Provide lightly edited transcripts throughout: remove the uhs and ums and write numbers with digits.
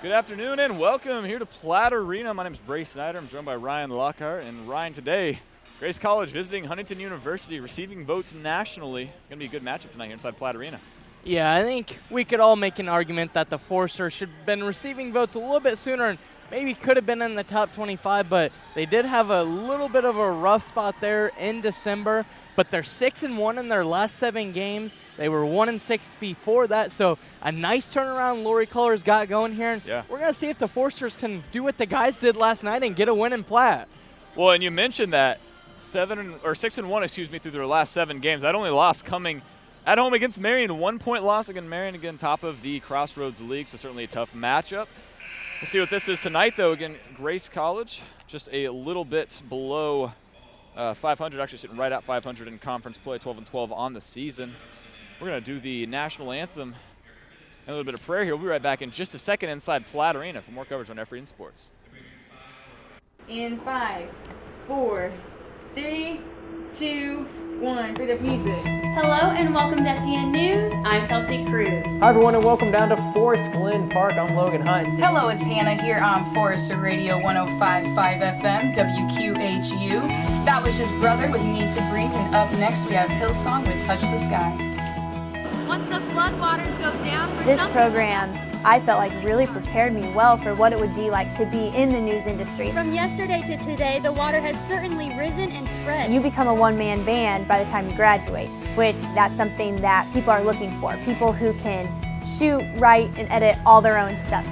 Good afternoon and welcome here to Platt Arena. My name is Bray Snyder. I'm joined by Ryan Lockhart. And Ryan, today, Grace College visiting Huntington University, receiving votes nationally. Going to be a good matchup tonight here inside Platt Arena. Yeah, I think we could all make an argument that the Foresters should have been receiving votes a little bit sooner and maybe could have been in the top 25, but they did have a little bit of a rough spot there in December. But they're 6-1 in their last 7 games. They were 1-6 before that, so a nice turnaround Lori Culler's got going here. And we're going to see if the Foresters can do what the guys did last night and get a win in Platt. Well, and you mentioned that 6-1, through their last 7 games. That only loss coming at home against Marion. 1-point loss against Marion, again, top of the Crossroads League, so certainly a tough matchup. We'll see what this is tonight, though. Again, Grace College, just a little bit below 500, actually sitting right at 500 in conference play, 12-12 on the season. We're going to do the national anthem and a little bit of prayer here. We'll be right back in just a second inside Platt Arena for more coverage on FDN Sports. In 5, 4, 3, 2, 1, bit of music. Hello and welcome to FDN News. I'm Kelsey Cruz. Hi everyone and welcome down to Forest Glen Park. I'm Logan Hunt. Hello, it's Hannah here on Forester Radio 105.5 FM, WQHU. That was just Brother with Need to Breathe, and up next we have Hillsong with Touch the Sky. Once the floodwaters go down for this program, I felt like really prepared me well for what it would be like to be in the news industry. From yesterday to today, the water has certainly risen and spread. You become a one-man band by the time you graduate, which that's something that people are looking for. People who can shoot, write, and edit all their own stuff.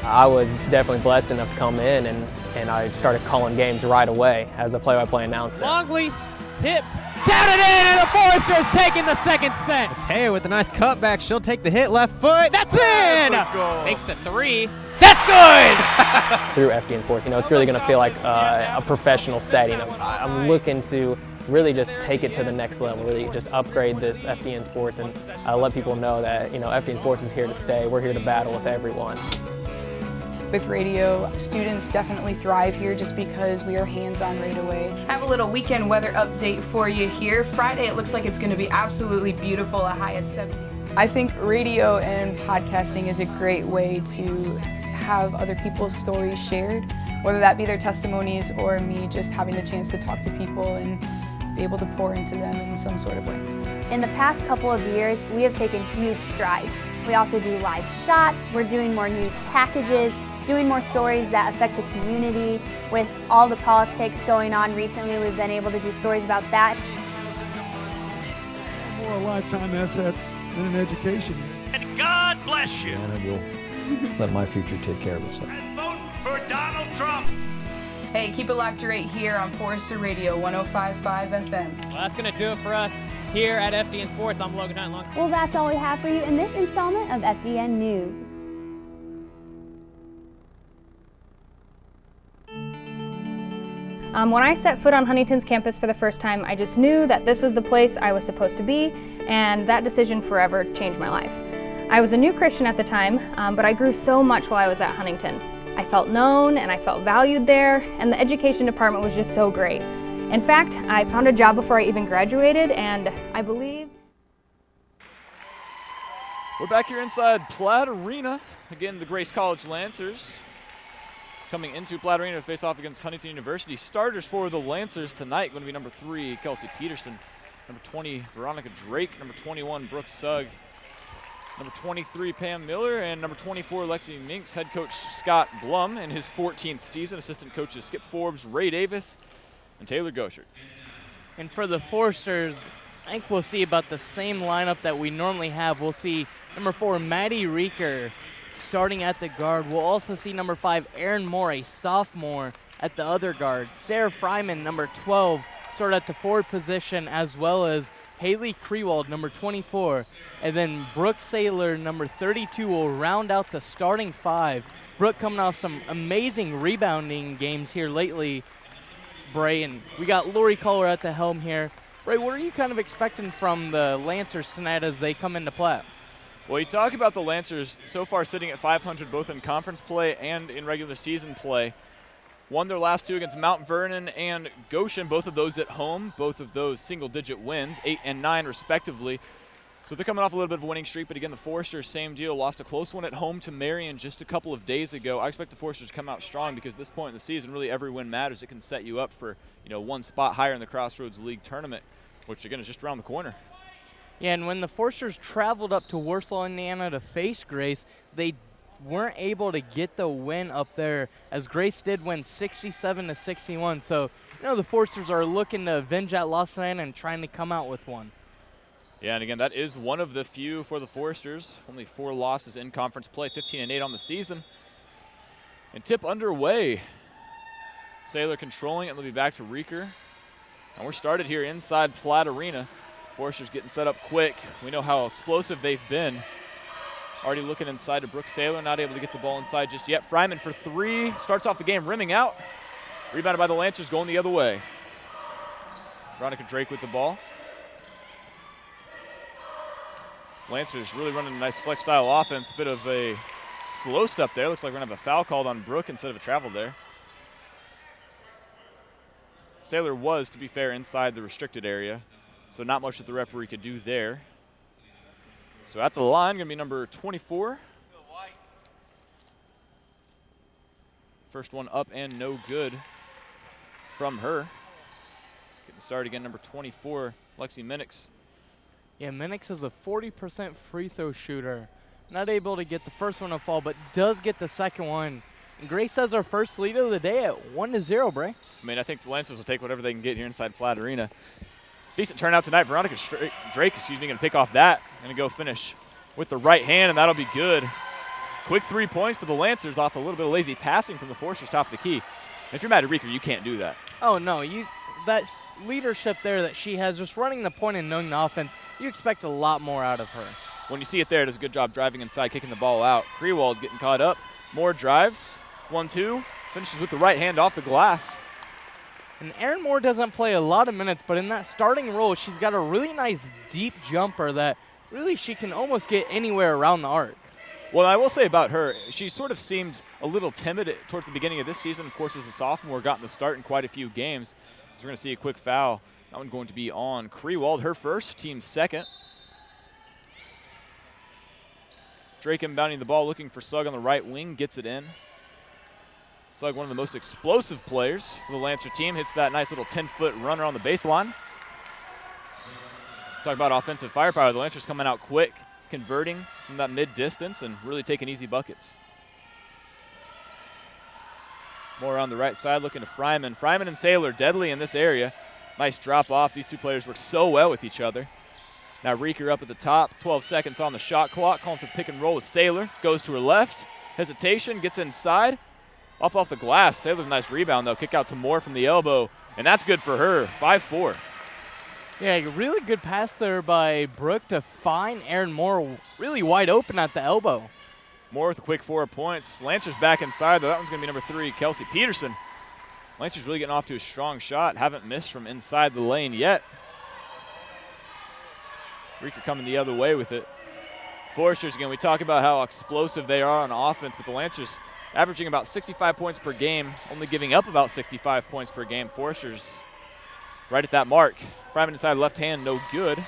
I was definitely blessed enough to come in and I started calling games right away as a play-by-play announcer. Longley tipped, down and in, and the Foresters taking the second set. Mateo with a nice cutback. She'll take the hit, left foot. That's in! Makes the 3. That's good! Through FDN Sports, it's really going to feel like a professional setting. I'm looking to really just take it to the next level, really just upgrade this FDN Sports and let people know that, FDN Sports is here to stay. We're here to battle with everyone. With radio, students definitely thrive here just because we are hands-on right away. I have a little weekend weather update for you here. Friday, it looks like it's going to be absolutely beautiful, a high of 72. I think radio and podcasting is a great way to have other people's stories shared, whether that be their testimonies or me just having the chance to talk to people and be able to pour into them in some sort of way. In the past couple of years, we have taken huge strides. We also do live shots, we're doing more news packages, doing more stories that affect the community. With all the politics going on recently, we've been able to do stories about that. More a lifetime asset than an education. And God bless you. And I will let my future take care of itself. And vote for Donald Trump. Hey, keep it locked right here on Forester Radio 105.5 FM. Well, that's going to do it for us here at FDN Sports. I'm Logan Hunt. Well, that's all we have for you in this installment of FDN News. When I set foot on Huntington's campus for the first time, I just knew that this was the place I was supposed to be, and that decision forever changed my life. I was a new Christian at the time, but I grew so much while I was at Huntington. I felt known and I felt valued there, and the education department was just so great. In fact, I found a job before I even graduated, and I believe... We're back here inside Platt Arena. Again, the Grace College Lancers coming into Platt Arena to face off against Huntington University. Starters for the Lancers tonight going to be number 3, Kelsey Peterson, number 20, Veronica Drake, number 21, Brooke Sugg, number 23, Pam Miller, and number 24, Lexi Minks. Head coach Scott Blum in his 14th season. Assistant coaches Skip Forbes, Ray Davis, and Taylor Goshert. And for the Foresters, I think we'll see about the same lineup that we normally have. We'll see number 4, Maddie Reeker, starting at the guard. We'll also see number 5, Erin Moore, a sophomore, at the other guard. Sarah Fryman, number 12, start at the forward position, as well as Haley Krewald, number 24. And then Brooke Saylor, number 32, will round out the starting 5. Brooke coming off some amazing rebounding games here lately, Bray, and we got Lori Culler at the helm here. Bray, what are you kind of expecting from the Lancers tonight as they come into Platt? Well, you talk about the Lancers so far sitting at 500 both in conference play and in regular season play. Won their last 2 against Mount Vernon and Goshen, both of those at home, both of those single-digit wins, 8 and 9 respectively. So they're coming off a little bit of a winning streak, but again, the Foresters, same deal, lost a close one at home to Marion just a couple of days ago. I expect the Foresters to come out strong because at this point in the season, really every win matters. It can set you up for, one spot higher in the Crossroads League tournament, which again is just around the corner. Yeah, and when the Foresters traveled up to Warsaw, Indiana to face Grace, they weren't able to get the win up there, as Grace did win 67-61. So, the Foresters are looking to avenge that loss tonight and trying to come out with one. Yeah, and again, that is one of the few for the Foresters. Only 4 losses in conference play, 15-8 on the season. And tip underway. Saylor controlling it. They'll be back to Reeker. And we're started here inside Platt Arena. Foresters getting set up quick. We know how explosive they've been. Already looking inside to Brooke Saylor, not able to get the ball inside just yet. Fryman for 3, starts off the game rimming out. Rebounded by the Lancers, going the other way. Veronica Drake with the ball. Lancers really running a nice flex style offense. Bit of a slow step there. Looks like we're gonna have a foul called on Brooke instead of a travel there. Saylor was, to be fair, inside the restricted area, so not much that the referee could do there. So at the line, gonna be number 24. First one up and no good from her. Getting started again, number 24, Lexi Minix. Yeah, Minix is a 40% free throw shooter. Not able to get the first one to fall, but does get the second one. And Grace has our first lead of the day at 1-0, Bray. I mean, I think the Lancers will take whatever they can get here inside Platt Arena. Decent turnout tonight. Veronica Drake, going to pick off that. Going to go finish with the right hand, and that'll be good. Quick 3 points for the Lancers off a little bit of lazy passing from the Foresters top of the key. If you're Maddie Reeker, you can't do that. Oh, no. That's leadership there that she has, just running the point and knowing the offense. You expect a lot more out of her. When you see it there, it does a good job driving inside, kicking the ball out. Krewald getting caught up. More drives. 1-2. Finishes with the right hand off the glass. And Erin Moore doesn't play a lot of minutes, but in that starting role, she's got a really nice deep jumper that really she can almost get anywhere around the arc. Well, I will say about her, she sort of seemed a little timid towards the beginning of this season. Of course, as a sophomore, gotten the start in quite a few games. So we're going to see a quick foul. That one going to be on Krewald, her first, team second. Drake inbounding the ball, looking for Sugg on the right wing, gets it in. Sugg, one of the most explosive players for the Lancer team, hits that nice little 10-foot runner on the baseline. Talk about offensive firepower. The Lancers coming out quick, converting from that mid-distance and really taking easy buckets. More on the right side, looking to Fryman. Fryman and Saylor deadly in this area. Nice drop off. These two players work so well with each other. Now Reeker up at the top, 12 seconds on the shot clock, calling for pick and roll with Saylor. Goes to her left, hesitation, gets inside. Off the glass. Saylor's a nice rebound though. Kick out to Moore from the elbow, and that's good for her. 5-4. Yeah, really good pass there by Brooke to find Erin Moore really wide open at the elbow. Moore with a quick 4 points. Lancers back inside though. That one's gonna be number 3, Kelsey Peterson. Lancers really getting off to a strong shot. Haven't missed from inside the lane yet. Reeker coming the other way with it. Foresters, again, we talk about how explosive they are on offense, but the Lancers averaging about 65 points per game, only giving up about 65 points per game. Foresters right at that mark. Fryman inside left hand, no good.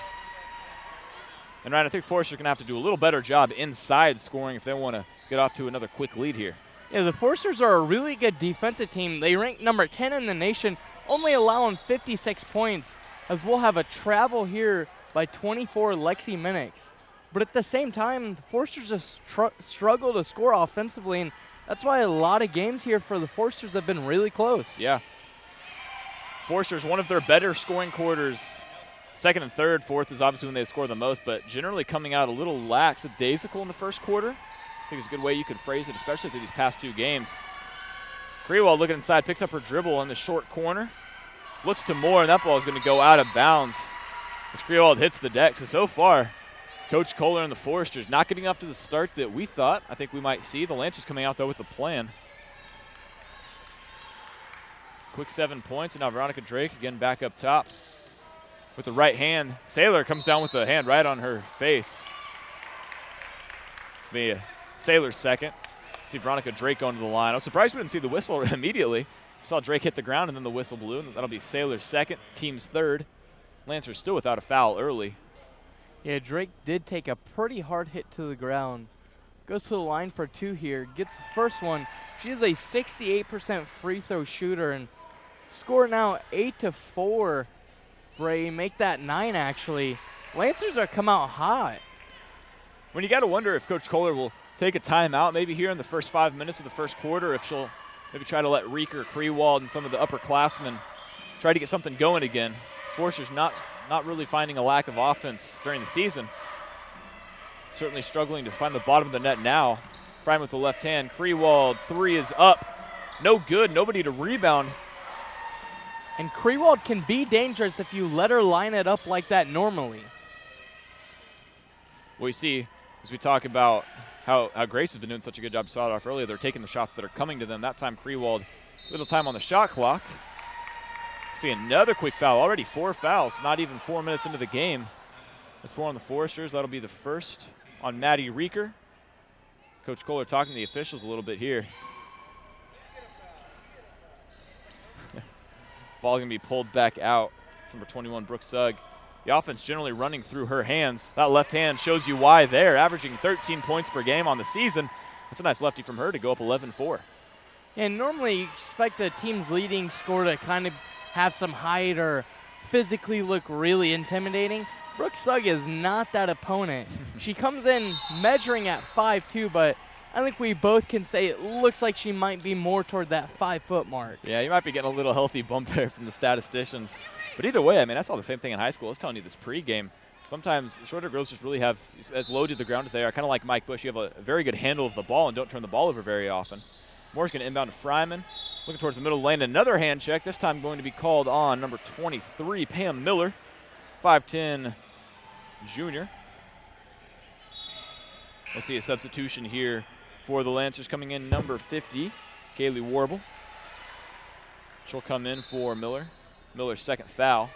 And Ryan, I think Foresters are going to have to do a little better job inside scoring if they want to get off to another quick lead here. Yeah, the Foresters are a really good defensive team. They rank number 10 in the nation, only allowing 56 points, as we'll have a travel here by 24 Lexi Minix. But at the same time, the Foresters just struggle to score offensively, and that's why a lot of games here for the Foresters have been really close. Yeah. Foresters, one of their better scoring quarters. Second and third, fourth is obviously when they score the most, but generally coming out a little lackadaisical in the first quarter. I think it's a good way you could phrase it, especially through these past 2 games. Krewald looking inside, picks up her dribble in the short corner. Looks to Moore, and that ball is going to go out of bounds as Krewald hits the deck. So far, Coach Kohler and the Foresters not getting off to the start that we thought. I think we might see. The Lancers coming out, though, with a plan. Quick 7 points, and now Veronica Drake again back up top with the right hand. Saylor comes down with the hand right on her face. Be Saylor's second. See Veronica Drake going to the line. I was surprised we didn't see the whistle immediately. Saw Drake hit the ground and then the whistle blew. And that'll be Saylor's second, team's third. Lancers still without a foul early. Yeah, Drake did take a pretty hard hit to the ground. Goes to the line for 2 here. Gets the first one. She is a 68% free throw shooter, and score now 8-4. Bray, make that 9 actually. Lancers are come out hot. When you got to wonder if Coach Kohler will take a timeout maybe here in the first 5 minutes of the first quarter, if she'll maybe try to let Reeker, Krewald, and some of the upperclassmen try to get something going again. Forster's not really finding a lack of offense during the season. Certainly struggling to find the bottom of the net now. Fryman with the left hand. Krewald, 3 is up. No good, nobody to rebound. And Krewald can be dangerous if you let her line it up like that normally. We see, as we talk about how Grace has been doing such a good job, saw it off earlier, they're taking the shots that are coming to them. That time Krewald, little time on the shot clock. See another quick foul, already 4 fouls, not even 4 minutes into the game. That's 4 on the Foresters, that'll be the first on Maddie Reeker. Coach Kohler talking to the officials a little bit here. Ball gonna be pulled back out. It's number 21, Brooke Sugg. The offense generally running through her hands. That left hand shows you why there, averaging 13 points per game on the season. That's a nice lefty from her to go up 11-4. And normally you expect a team's leading scorer to kind of have some height or physically look really intimidating. Brooke Sugg is not that opponent. She comes in measuring at 5'2", but I think we both can say it looks like she might be more toward that 5-foot mark. Yeah, you might be getting a little healthy bump there from the statisticians. But either way, I mean, I saw the same thing in high school. I was telling you this pregame. Sometimes shorter girls just really have as low to the ground as they are. Kind of like Mike Bush, you have a very good handle of the ball and don't turn the ball over very often. Moore's going to inbound to Fryman. Looking towards the middle lane, another hand check. This time going to be called on number 23, Pam Miller, 5'10", junior. We'll see a substitution here for the Lancers coming in, number 50, Kaylee Warble. She'll come in for Miller. Miller's second foul.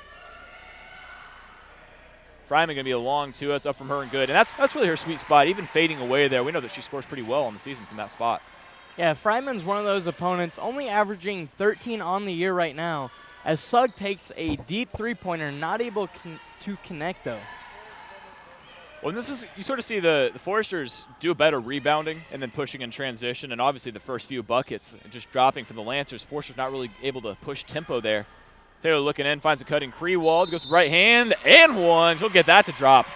Fryman going to be a long 2. That's up from her and good. And that's really her sweet spot, even fading away there. We know that she scores pretty well on the season from that spot. Yeah, Fryman's one of those opponents, only averaging 13 on the year right now, as Sugg takes a deep three-pointer, not able to connect, though. Well, this is, you sort of see the Foresters do better rebounding and then pushing in transition, and obviously the first few buckets just dropping from the Lancers. Foresters not really able to push tempo there. Taylor looking in, finds a cutting Krewald, goes right hand, and one. She'll get that to drop.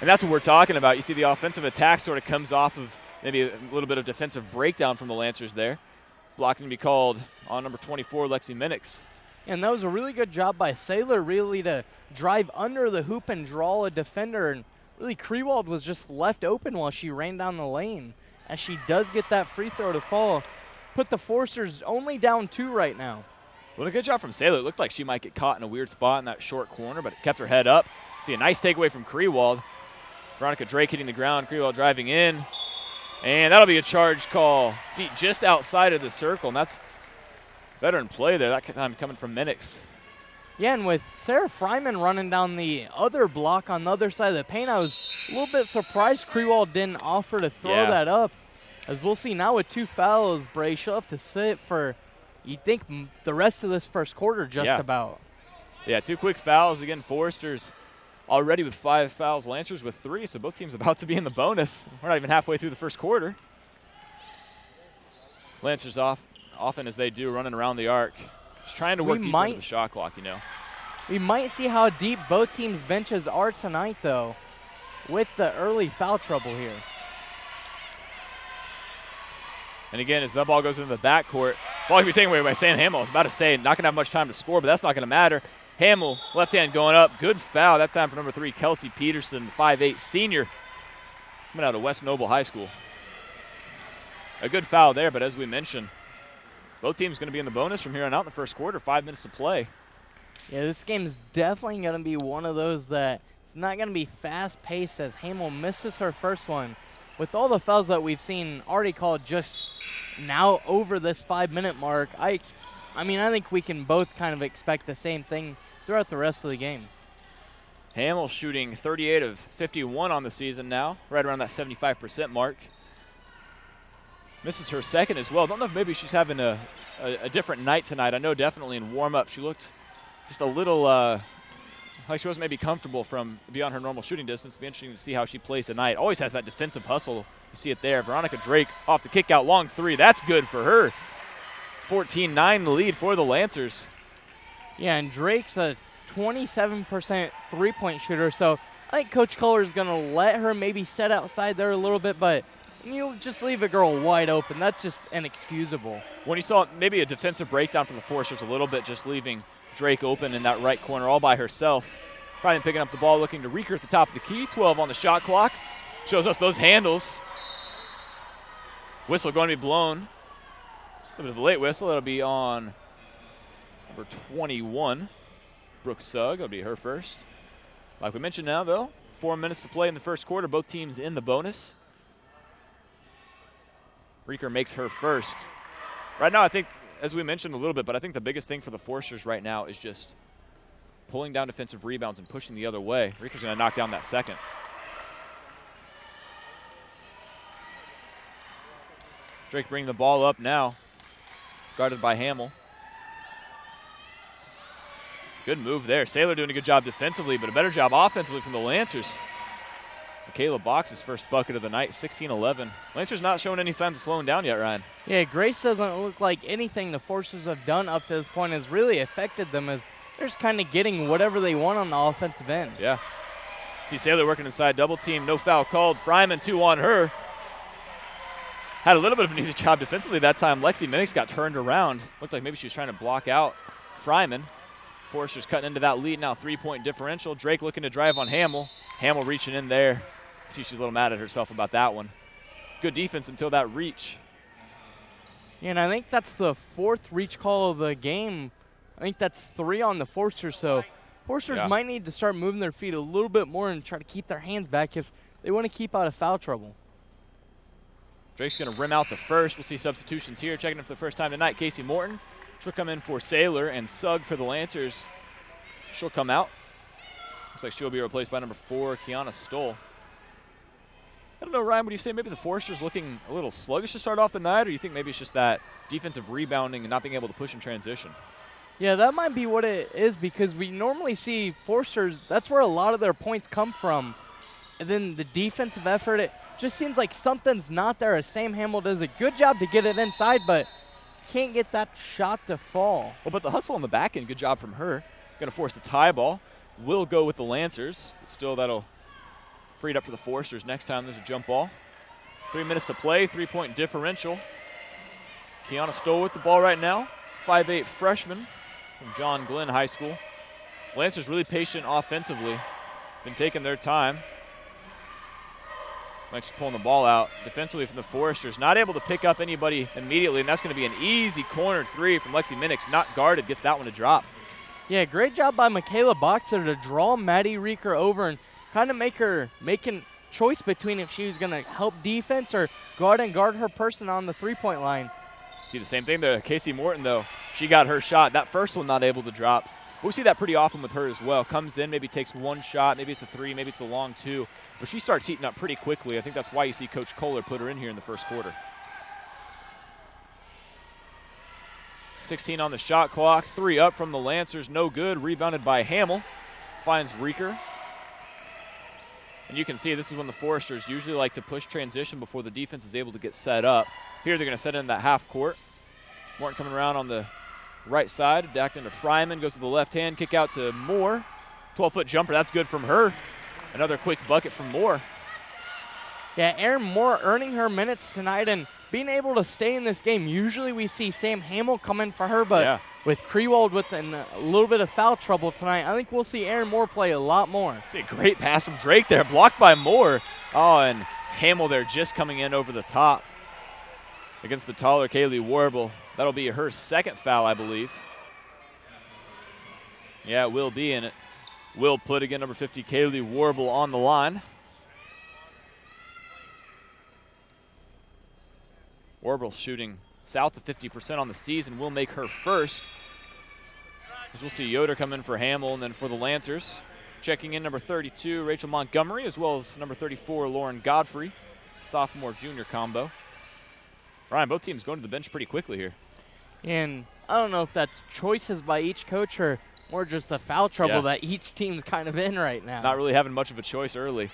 And that's what we're talking about. You see the offensive attack sort of comes off of maybe a little bit of defensive breakdown from the Lancers there. Blocking to be called on number 24, Lexi Minix. And that was a really good job by Saylor, really, to drive under the hoop and draw a defender. And really, Krewald was just left open while she ran down the lane. As she does get that free throw to fall, put the Foresters only down 2 right now. Well, a good job from Saylor. It looked like she might get caught in a weird spot in that short corner, but it kept her head up. See a nice takeaway from Krewald. Veronica Drake hitting the ground, Krewald driving in. And that'll be a charge call. Feet just outside of the circle, and that's veteran play there. That time coming from Minix. Yeah, and with Sarah Fryman running down the other block on the other side of the paint, I was a little bit surprised Krewald didn't offer to throw that up. As we'll see now with 2 fouls, Bray, she'll have to sit for, you'd think, the rest of this first quarter just about. Yeah, 2 quick fouls. Again, Foresters already with 5 fouls, Lancers with 3, so both teams about to be in the bonus. We're not even halfway through the first quarter. Lancers often as they do, running around the arc. Just trying to work deep into the shot clock, you know. We might see how deep both teams' benches are tonight, though, with the early foul trouble here. And again, as that ball goes into the backcourt, ball can be taken away by Sam Hamill. I was about to say, not going to have much time to score, but that's not going to matter. Hamill, left hand going up. Good foul. That time for number 3, Kelsey Peterson, 5'8", senior, coming out of West Noble High School. A good foul there, but as we mentioned, both teams going to be in the bonus from here on out in the first quarter. 5 minutes to play. Yeah, this game's definitely going to be one of those that it's not going to be fast-paced as Hamill misses her first one. With all the fouls that we've seen already called just now over this 5-minute mark, I think we can both kind of expect the same thing throughout the rest of the game. Hamill shooting 38 of 51 on the season now, right around that 75% mark. Misses her second as well. Don't know if maybe she's having a different night tonight. I know definitely in warm-up she looked just a little, how like she wasn't maybe comfortable from beyond her normal shooting distance. It'll be interesting to see how she plays tonight. Always has that defensive hustle. You see it there. Veronica Drake off the kick out, long three. That's good for her. 14-9 lead for the Lancers. Yeah, and Drake's a 27% three-point shooter, so I think Coach Kohler is going to let her maybe set outside there a little bit, but you just leave a girl wide open. That's just inexcusable. When you saw maybe a defensive breakdown from the Foresters a little bit, just leaving Drake open in that right corner all by herself. Probably picking up the ball, looking to Reeker at the top of the key. 12 on the shot clock. Shows us those handles. Whistle going to be blown. A little bit of a late whistle. That'll be on number 21, Brooke Sugg. That'll be her first. Like we mentioned now, though, 4 minutes to play in the first quarter. Both teams in the bonus. Reeker makes her first. Right now, I think, as we mentioned a little bit, but I think the biggest thing for the Foresters right now is just pulling down defensive rebounds and pushing the other way. Reeker's going to knock down that second. Drake bringing the ball up now, guarded by Hamill. Good move there. Saylor doing a good job defensively, but a better job offensively from the Lancers. Michaela Box's first bucket of the night, 16-11. Lancers not showing any signs of slowing down yet, Ryan. Yeah, Grace doesn't look like anything the Foresters have done up to this point has really affected them, as they're just kind of getting whatever they want on the offensive end. Yeah. See Saylor working inside, double team, no foul called. Fryman, 2 on her. Had a little bit of an easy job defensively that time. Lexi Minix got turned around. Looked like maybe she was trying to block out Fryman. Foresters cutting into that lead now, 3-point differential. Drake looking to drive on Hamill. Hamill reaching in there. See, she's a little mad at herself about that one. Good defense until that reach. Yeah, and I think that's the 4th reach call of the game. I think that's 3 on the Foresters, so Foresters might need to start moving their feet a little bit more and try to keep their hands back if they want to keep out of foul trouble. Drake's going to rim out the first. We'll see substitutions here. Checking in for the first time tonight, Casey Morton. She'll come in for Saylor, and Sugg for the Lancers. She'll come out. Looks like she'll be replaced by number 4, Kiana Stoll. I don't know, Ryan, what do you say? Maybe the Foresters looking a little sluggish to start off the night, or you think maybe it's just that defensive rebounding and not being able to push in transition? Yeah, that might be what it is, because we normally see Foresters, that's where a lot of their points come from. And then the defensive effort, it just seems like something's not there. As Sam Hamill does a good job to get it inside, but can't get that shot to fall. Well, but the hustle on the back end, good job from her. Going to force the tie ball. Will go with the Lancers. Still, that'll free it up for the Foresters next time there's a jump ball. 3 minutes to play, 3-point differential. Kiana Stoll with the ball right now. 5'8" freshman from John Glenn High School. Lancers really patient offensively. Been taking their time. Mike's just pulling the ball out defensively from the Foresters. Not able to pick up anybody immediately, and that's going to be an easy corner 3 from Lexi Minix. Not guarded, gets that one to drop. Yeah, great job by Michaela Boxer to draw Maddie Reeker over and kind of make her making choice between if she was going to help defense or go out and guard her person on the 3-point line. See the same thing there. Casey Morton, though, she got her shot. That first one not able to drop. But we see that pretty often with her as well. Comes in, maybe takes one shot, maybe it's a 3, maybe it's a long 2. But she starts heating up pretty quickly. I think that's why you see Coach Kohler put her in here in the first quarter. 16 on the shot clock. 3 up from the Lancers. No good. Rebounded by Hamill. Finds Reeker. And you can see this is when the Foresters usually like to push transition before the defense is able to get set up. Here they're going to set in that half court. Morton coming around on the right side. Back into Fryman. Goes to the left hand. Kick out to Moore. 12-foot jumper. That's good from her. Another quick bucket from Moore. Yeah, Erin Moore earning her minutes tonight and being able to stay in this game. Usually we see Sam Hamill come in for her, but with Krewald with a little bit of foul trouble tonight, I think we'll see Erin Moore play a lot more. See a great pass from Drake there, blocked by Moore. Oh, and Hamill there just coming in over the top against the taller Kaylee Warble. That'll be her second foul, I believe. Yeah, it will be, and it will put, again, number 50, Kaylee Warble on the line. Warble shooting south of 50% on the season. Will make her first. As we'll see Yoder come in for Hamill, and then for the Lancers, checking in number 32, Rachel Montgomery, as well as number 34, Lauren Godfrey, sophomore-junior combo. Ryan, both teams going to the bench pretty quickly here. And I don't know if that's choices by each coach or More just the foul trouble Yeah. that each team's kind of in right now. Not really having much of a choice early.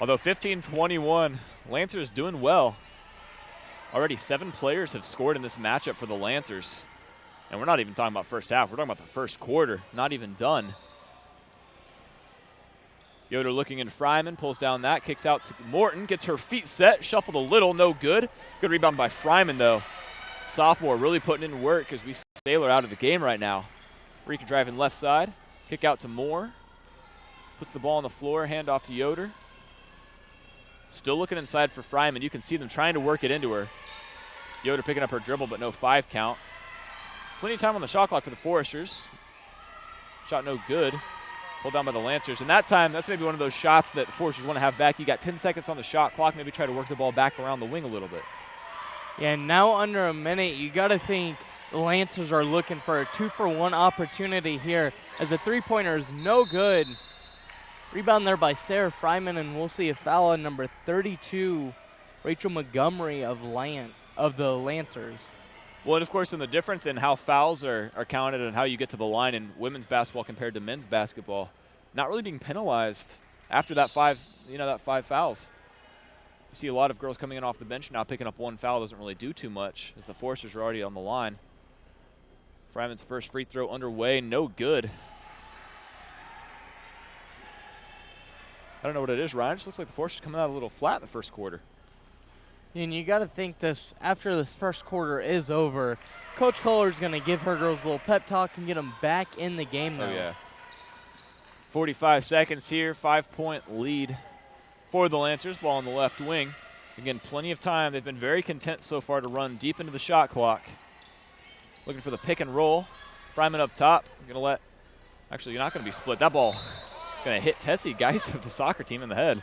Although 15-21, Lancers doing well. Already 7 players have scored in this matchup for the Lancers. And we're not even talking about first half. We're talking about the first quarter. Not even done. Yoder looking in Fryman, pulls down that, kicks out to Morton, gets her feet set, shuffled a little, no good. Good rebound by Fryman, though. Sophomore really putting in work as we see Sailor out of the game right now. Rika driving left side, kick out to Moore. Puts the ball on the floor, hand off to Yoder. Still looking inside for Fryman. You can see them trying to work it into her. Yoder picking up her dribble, but no 5 count. Plenty of time on the shot clock for the Foresters. Shot no good. Pulled down by the Lancers. And that time, that's maybe one of those shots that the Foresters want to have back. You got 10 seconds on the shot clock. Maybe try to work the ball back around the wing a little bit. Yeah, now under a minute, you got to think the Lancers are looking for a 2-for-1 opportunity here as the three-pointer is no good. Rebound there by Sarah Fryman, and we'll see a foul on number 32, Rachel Montgomery of the Lancers. Well, and of course, in the difference in how fouls are counted and how you get to the line in women's basketball compared to men's basketball, not really being penalized after that 5 fouls. You see a lot of girls coming in off the bench now, picking up 1 foul doesn't really do too much as the Foresters are already on the line. Fryman's first free throw underway, no good. I don't know what it is, Ryan. It just looks like the Foresters coming out a little flat in the first quarter. And you got to think this, after this first quarter is over, Coach Kohler's going to give her girls a little pep talk and get them back in the game now. Oh, yeah. 45 seconds here, 5-point lead for the Lancers. Ball on the left wing. Again, plenty of time. They've been very content so far to run deep into the shot clock. Looking for the pick and roll. Fryman up top. Actually, you're not going to be split. That ball going to hit Tessie Geis of the soccer team in the head.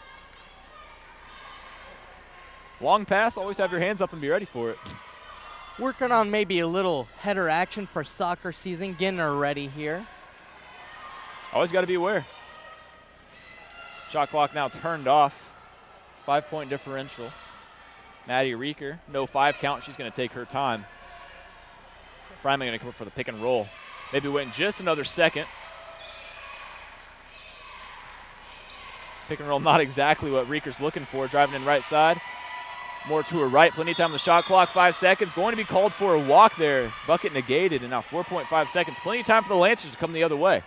Long pass, always have your hands up and be ready for it. Working on maybe a little header action for soccer season, getting her ready here. Always got to be aware. Shot clock now turned off. 5-point differential. Maddie Reeker, no 5 count. She's going to take her time. Fryman going to come up for the pick and roll. Maybe waiting just another second. Pick and roll, not exactly what Reeker's looking for. Driving in right side. More to her right. Plenty of time on the shot clock. 5 seconds. Going to be called for a walk there. Bucket negated, and now 4.5 seconds. Plenty of time for the Lancers to come the other way.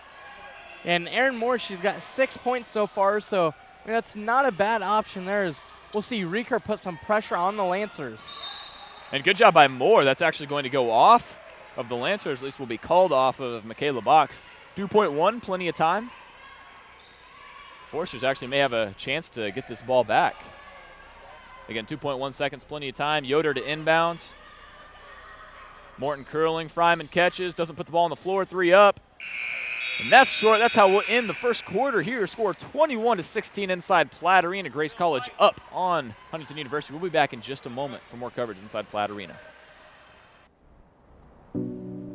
And Erin Moore, she's got 6 points so far, so that's not a bad option there. As we'll see Reeker put some pressure on the Lancers. And good job by Moore. That's actually going to go off of the Lancers. At least will be called off of Michaela Box. 2.1, plenty of time. Foresters actually may have a chance to get this ball back. Again, 2.1 seconds, plenty of time. Yoder to inbounds. Morton curling. Fryman catches. Doesn't put the ball on the floor. 3 up. And that's short. That's how we'll end the first quarter here. Score 21-16 inside Platt Arena. Grace College up on Huntington University. We'll be back in just a moment for more coverage inside Platt Arena.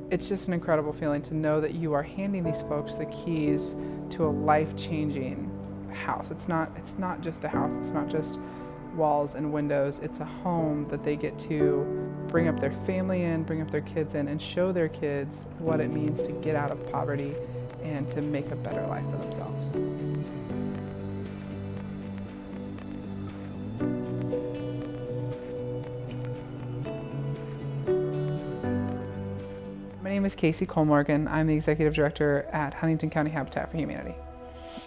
It's just an incredible feeling to know that you are handing these folks the keys to a life-changing house. It's not just a house. It's not just walls and windows. It's a home that they get to bring up their family in, bring up their kids in, and show their kids what it means to get out of poverty and to make a better life for themselves. My name is Casey Cole-Morgan. I'm the Executive Director at Huntington County Habitat for Humanity.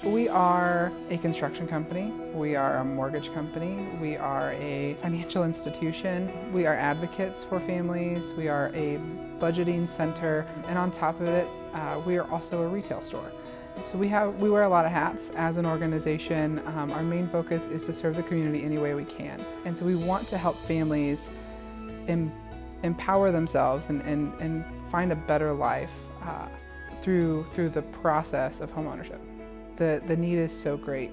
We are a construction company. We are a mortgage company. We are a financial institution. We are advocates for families. We are a budgeting center. And on top of it, we are also a retail store. So we wear a lot of hats as an organization. Our main focus is to serve the community any way we can. And so we want to help families empower themselves and find a better life through the process of homeownership. The need is so great.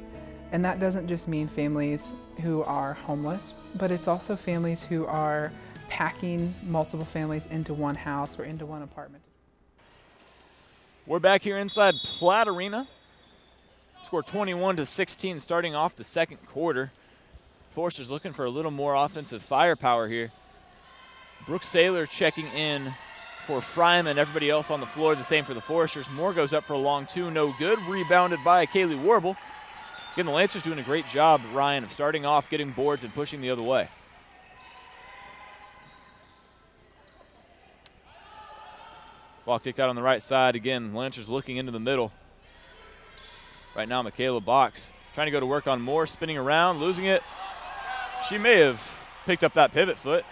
And that doesn't just mean families who are homeless, but it's also families who are packing multiple families into one house or into one apartment. We're back here inside Platt Arena. Score 21-16 starting off the second quarter. Foresters looking for a little more offensive firepower here. Brooke Saylor checking in for Fryman. Everybody else on the floor, the same for the Foresters. Moore goes up for a long two, no good. Rebounded by Kaylee Warble. Again, the Lancers doing a great job, Ryan, of starting off, getting boards, and pushing the other way. Ball kicked out on the right side. Again, Lancers looking into the middle. Right now, Michaela Box trying to go to work on Moore, spinning around, losing it. She may have picked up that pivot foot.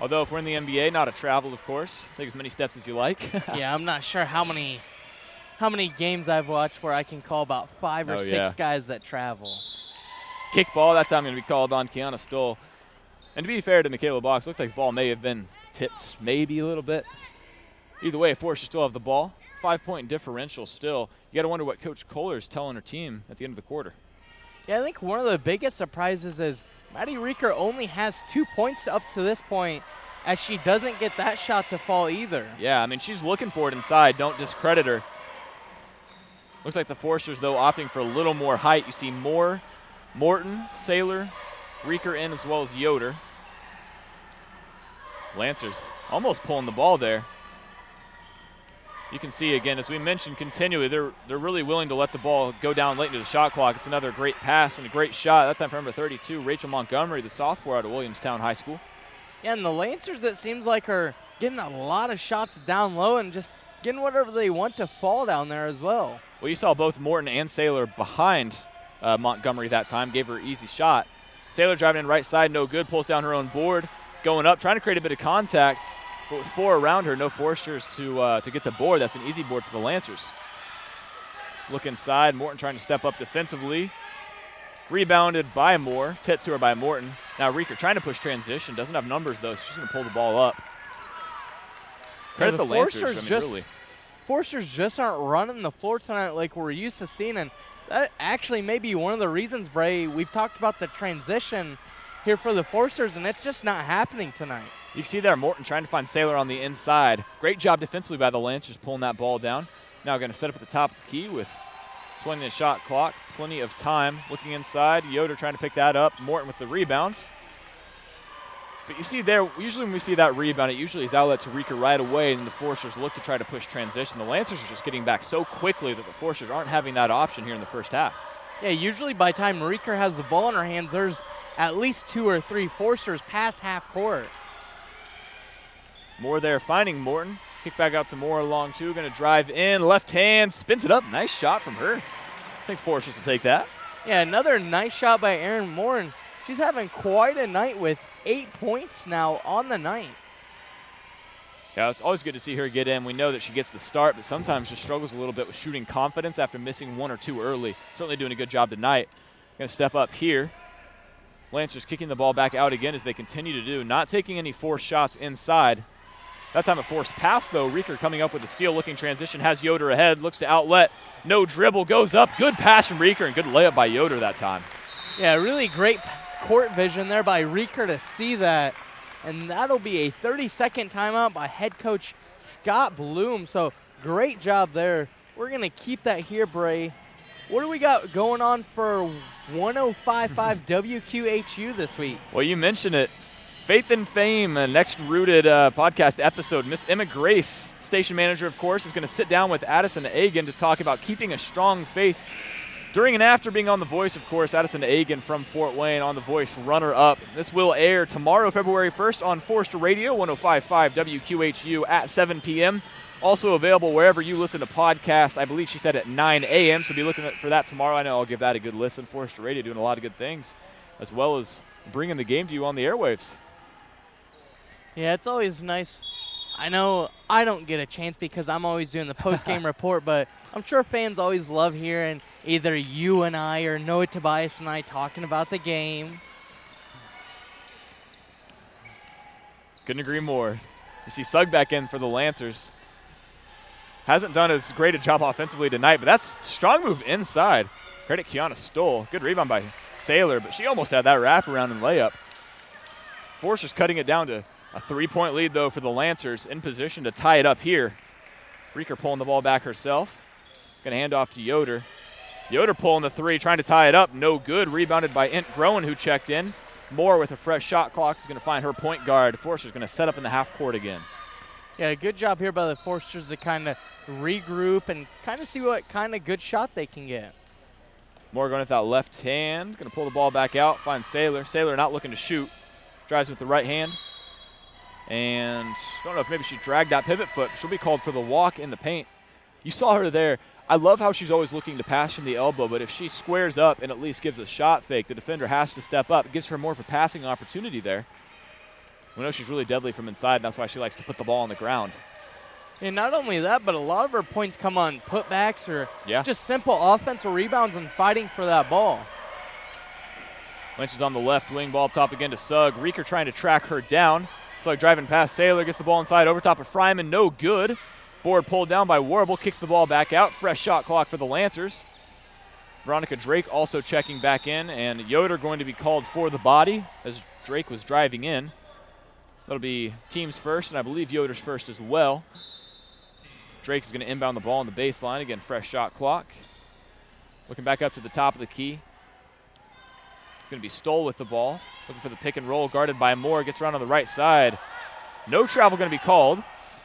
Although if we're in the NBA, not a travel, of course. Take as many steps as you like. Yeah, I'm not sure how many games I've watched where I can call about 5 or 6 guys that travel. Kick ball, that time going to be called on Kiana Stoll. And to be fair to Michaela Box, looked like the ball may have been tipped maybe a little bit. Either way, Foresters still have the ball. 5-point differential still. You got to wonder what Coach Kohler is telling her team at the end of the quarter. Yeah, I think one of the biggest surprises is Maddie Reeker only has 2 points up to this point, as she doesn't get that shot to fall either. Yeah, I mean, she's looking for it inside. Don't discredit her. Looks like the Foresters, though, opting for a little more height. You see Moore, Morton, Saylor, Reeker in, as well as Yoder. Lancers almost pulling the ball there. You can see, again, as we mentioned continually, they're really willing to let the ball go down late into the shot clock. It's another great pass and a great shot. That time for number 32, Rachel Montgomery, the sophomore out of Williamstown High School. Yeah, and the Lancers, it seems like, are getting a lot of shots down low and just getting whatever they want to fall down there as well. Well, you saw both Morton and Saylor behind Montgomery that time, gave her an easy shot. Saylor driving in right side, no good, pulls down her own board, going up, trying to create a bit of contact. But with 4 around her, no Foresters to get the board. That's an easy board for the Lancers. Look inside. Morton trying to step up defensively. Rebounded by Moore. Tipped to her by Morton. Now Reeker trying to push transition. Doesn't have numbers, though. She's going to pull the ball up. Credit the Lancers. I mean, really. Foresters just aren't running the floor tonight like we're used to seeing. And that actually may be one of the reasons, Bray, we've talked about the transition here for the Foresters, and it's just not happening tonight. You can see there Morton trying to find Saylor on the inside. Great job defensively by the Lancers pulling that ball down. Now going to set up at the top of the key with 20-minute shot clock. Plenty of time. Looking inside. Yoder trying to pick that up. Morton with the rebound. But you see there, usually when we see that rebound, it usually is outlet to Reeker right away, and the Foresters look to try to push transition. The Lancers are just getting back so quickly that the Foresters aren't having that option here in the first half. Yeah, usually by the time Reeker has the ball in her hands, there's at least 2 or 3 Foresters past half court. Moore there finding Morton. Kick back out to Moore along 2. Going to drive in. Left hand. Spins it up. Nice shot from her. I think Foresters will take that. Yeah, another nice shot by Erin Moore. And she's having quite a night with 8 points now on the night. Yeah, it's always good to see her get in. We know that she gets the start, but sometimes just struggles a little bit with shooting confidence after missing 1 or 2 early. Certainly doing a good job tonight. Going to step up here. Lancers kicking the ball back out again as they continue to do. Not taking any forced shots inside. That time a forced pass, though. Reeker coming up with a steal-looking transition, has Yoder ahead, looks to outlet. No dribble, goes up. Good pass from Reeker and good layup by Yoder that time. Yeah, really great court vision there by Reeker to see that. And that'll be a 30-second timeout by head coach Scott Bloom. So great job there. We're going to keep that here, Bray. What do we got going on for 105.5 WQHU this week? Well, you mentioned it. Faith and Fame, Next Rooted podcast episode. Miss Emma Grace, station manager, of course, is going to sit down with Addison Agan to talk about keeping a strong faith during and after being on The Voice, of course. Addison Agan from Fort Wayne on The Voice, runner-up. This will air tomorrow, February 1st on Forster Radio, 105.5 WQHU at 7 p.m. Also available wherever you listen to podcasts. I believe she said at 9 a.m., so be looking for that tomorrow. I know I'll give that a good listen. Forster Radio doing a lot of good things, as well as bringing the game to you on the airwaves. Yeah, it's always nice. I know I don't get a chance because I'm always doing the post-game report, but I'm sure fans always love hearing either you and I or Noah Tobias and I talking about the game. Couldn't agree more. You see Sugg back in for the Lancers. Hasn't done as great a job offensively tonight, but that's strong move inside. Credit Kiana Stoll. Good rebound by Saylor, but she almost had that wraparound and layup. Forster's cutting it down to a 3-point lead, though, for the Lancers, in position to tie it up here. Reeker pulling the ball back herself. Going to hand off to Yoder. Yoder pulling the 3, trying to tie it up. No good. Rebounded by Int Groen, who checked in. Moore with a fresh shot clock is going to find her point guard. Forster's going to set up in the half court again. Yeah, good job here by the Forsters to kind of regroup and kind of see what kind of good shot they can get. Moore going with that left hand. Going to pull the ball back out. Finds Saylor. Saylor not looking to shoot. Drives with the right hand. And don't know if maybe she dragged that pivot foot. She'll be called for the walk in the paint. You saw her there. I love how she's always looking to pass from the elbow, but if she squares up and at least gives a shot fake, the defender has to step up. It gives her more of a passing opportunity there. We know she's really deadly from inside, and that's why she likes to put the ball on the ground. And not only that, but a lot of her points come on putbacks or just simple offensive rebounds and fighting for that ball. Lynch is on the left wing, ball up top again to Sugg. Reeker trying to track her down. Sugg driving past Saylor, gets the ball inside, over top of Fryman, no good. Board pulled down by Warble, kicks the ball back out. Fresh shot clock for the Lancers. Veronica Drake also checking back in, and Yoder going to be called for the body as Drake was driving in. That'll be teams first, and I believe Yoder's first as well. Drake is going to inbound the ball on the baseline. Again, fresh shot clock. Looking back up to the top of the key. It's going to be Stoll with the ball. Looking for the pick and roll, guarded by Moore. Gets around on the right side. No travel going to be called.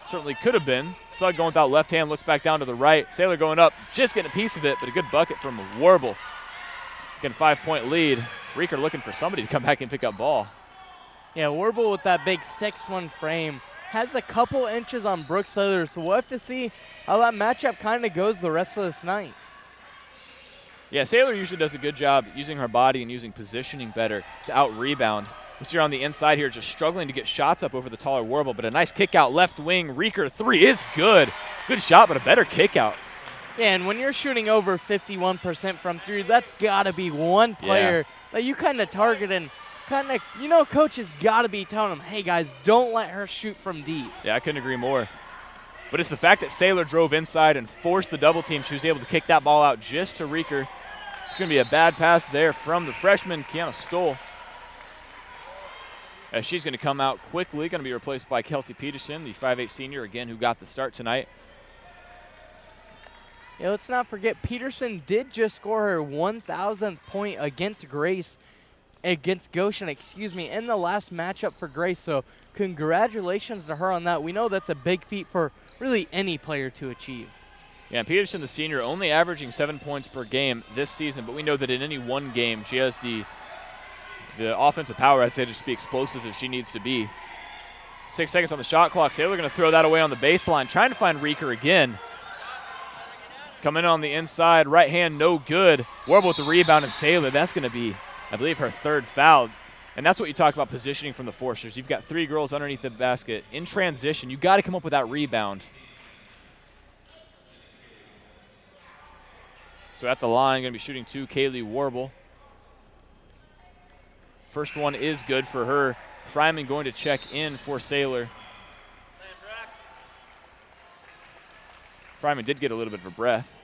Certainly could have been. Sugg going with that left hand, looks back down to the right. Saylor going up, just getting a piece of it, but a good bucket from Warble. Again, 5-point lead. Reeker looking for somebody to come back and pick up ball. Yeah, Warble with that big 6'1" frame. Has a couple inches on Brooke Saylor, so we'll have to see how that matchup kind of goes the rest of this night. Yeah, Saylor usually does a good job using her body and using positioning better to out-rebound. We see her on the inside here just struggling to get shots up over the taller Warble, but a nice kick out left wing. Reeker three is good. Good shot, but a better kick out. Yeah, and when you're shooting over 51% from three, that's got to be one player that you kind of target and kind of, you know, coach has got to be telling them, hey, guys, don't let her shoot from deep. Yeah, I couldn't agree more. But it's the fact that Saylor drove inside and forced the double team. She was able to kick that ball out just to Reeker. It's going to be a bad pass there from the freshman, Kiana Stoll. As she's going to come out quickly, going to be replaced by Kelsey Peterson, the 5'8" senior, again, who got the start tonight. Yeah, let's not forget, Peterson did just score her 1,000th point against Goshen, in the last matchup for Grace. So congratulations to her on that. We know that's a big feat for really any player to achieve. Yeah, and Peterson, the senior, only averaging 7 points per game this season, but we know that in any one game, she has the offensive power, I'd say, to just be explosive if she needs to be. 6 seconds on the shot clock. Saylor going to throw that away on the baseline, trying to find Reeker again. Coming on the inside, right hand, no good. Warble with the rebound, and Saylor, that's going to be, I believe, her third foul. And that's what you talk about positioning from the Forsters. You've got 3 girls underneath the basket. In transition, you got to come up with that rebound. So at the line, going to be shooting 2, Kaylee Warble. First one is good for her. Fryman going to check in for Saylor. Fryman did get a little bit of a breath.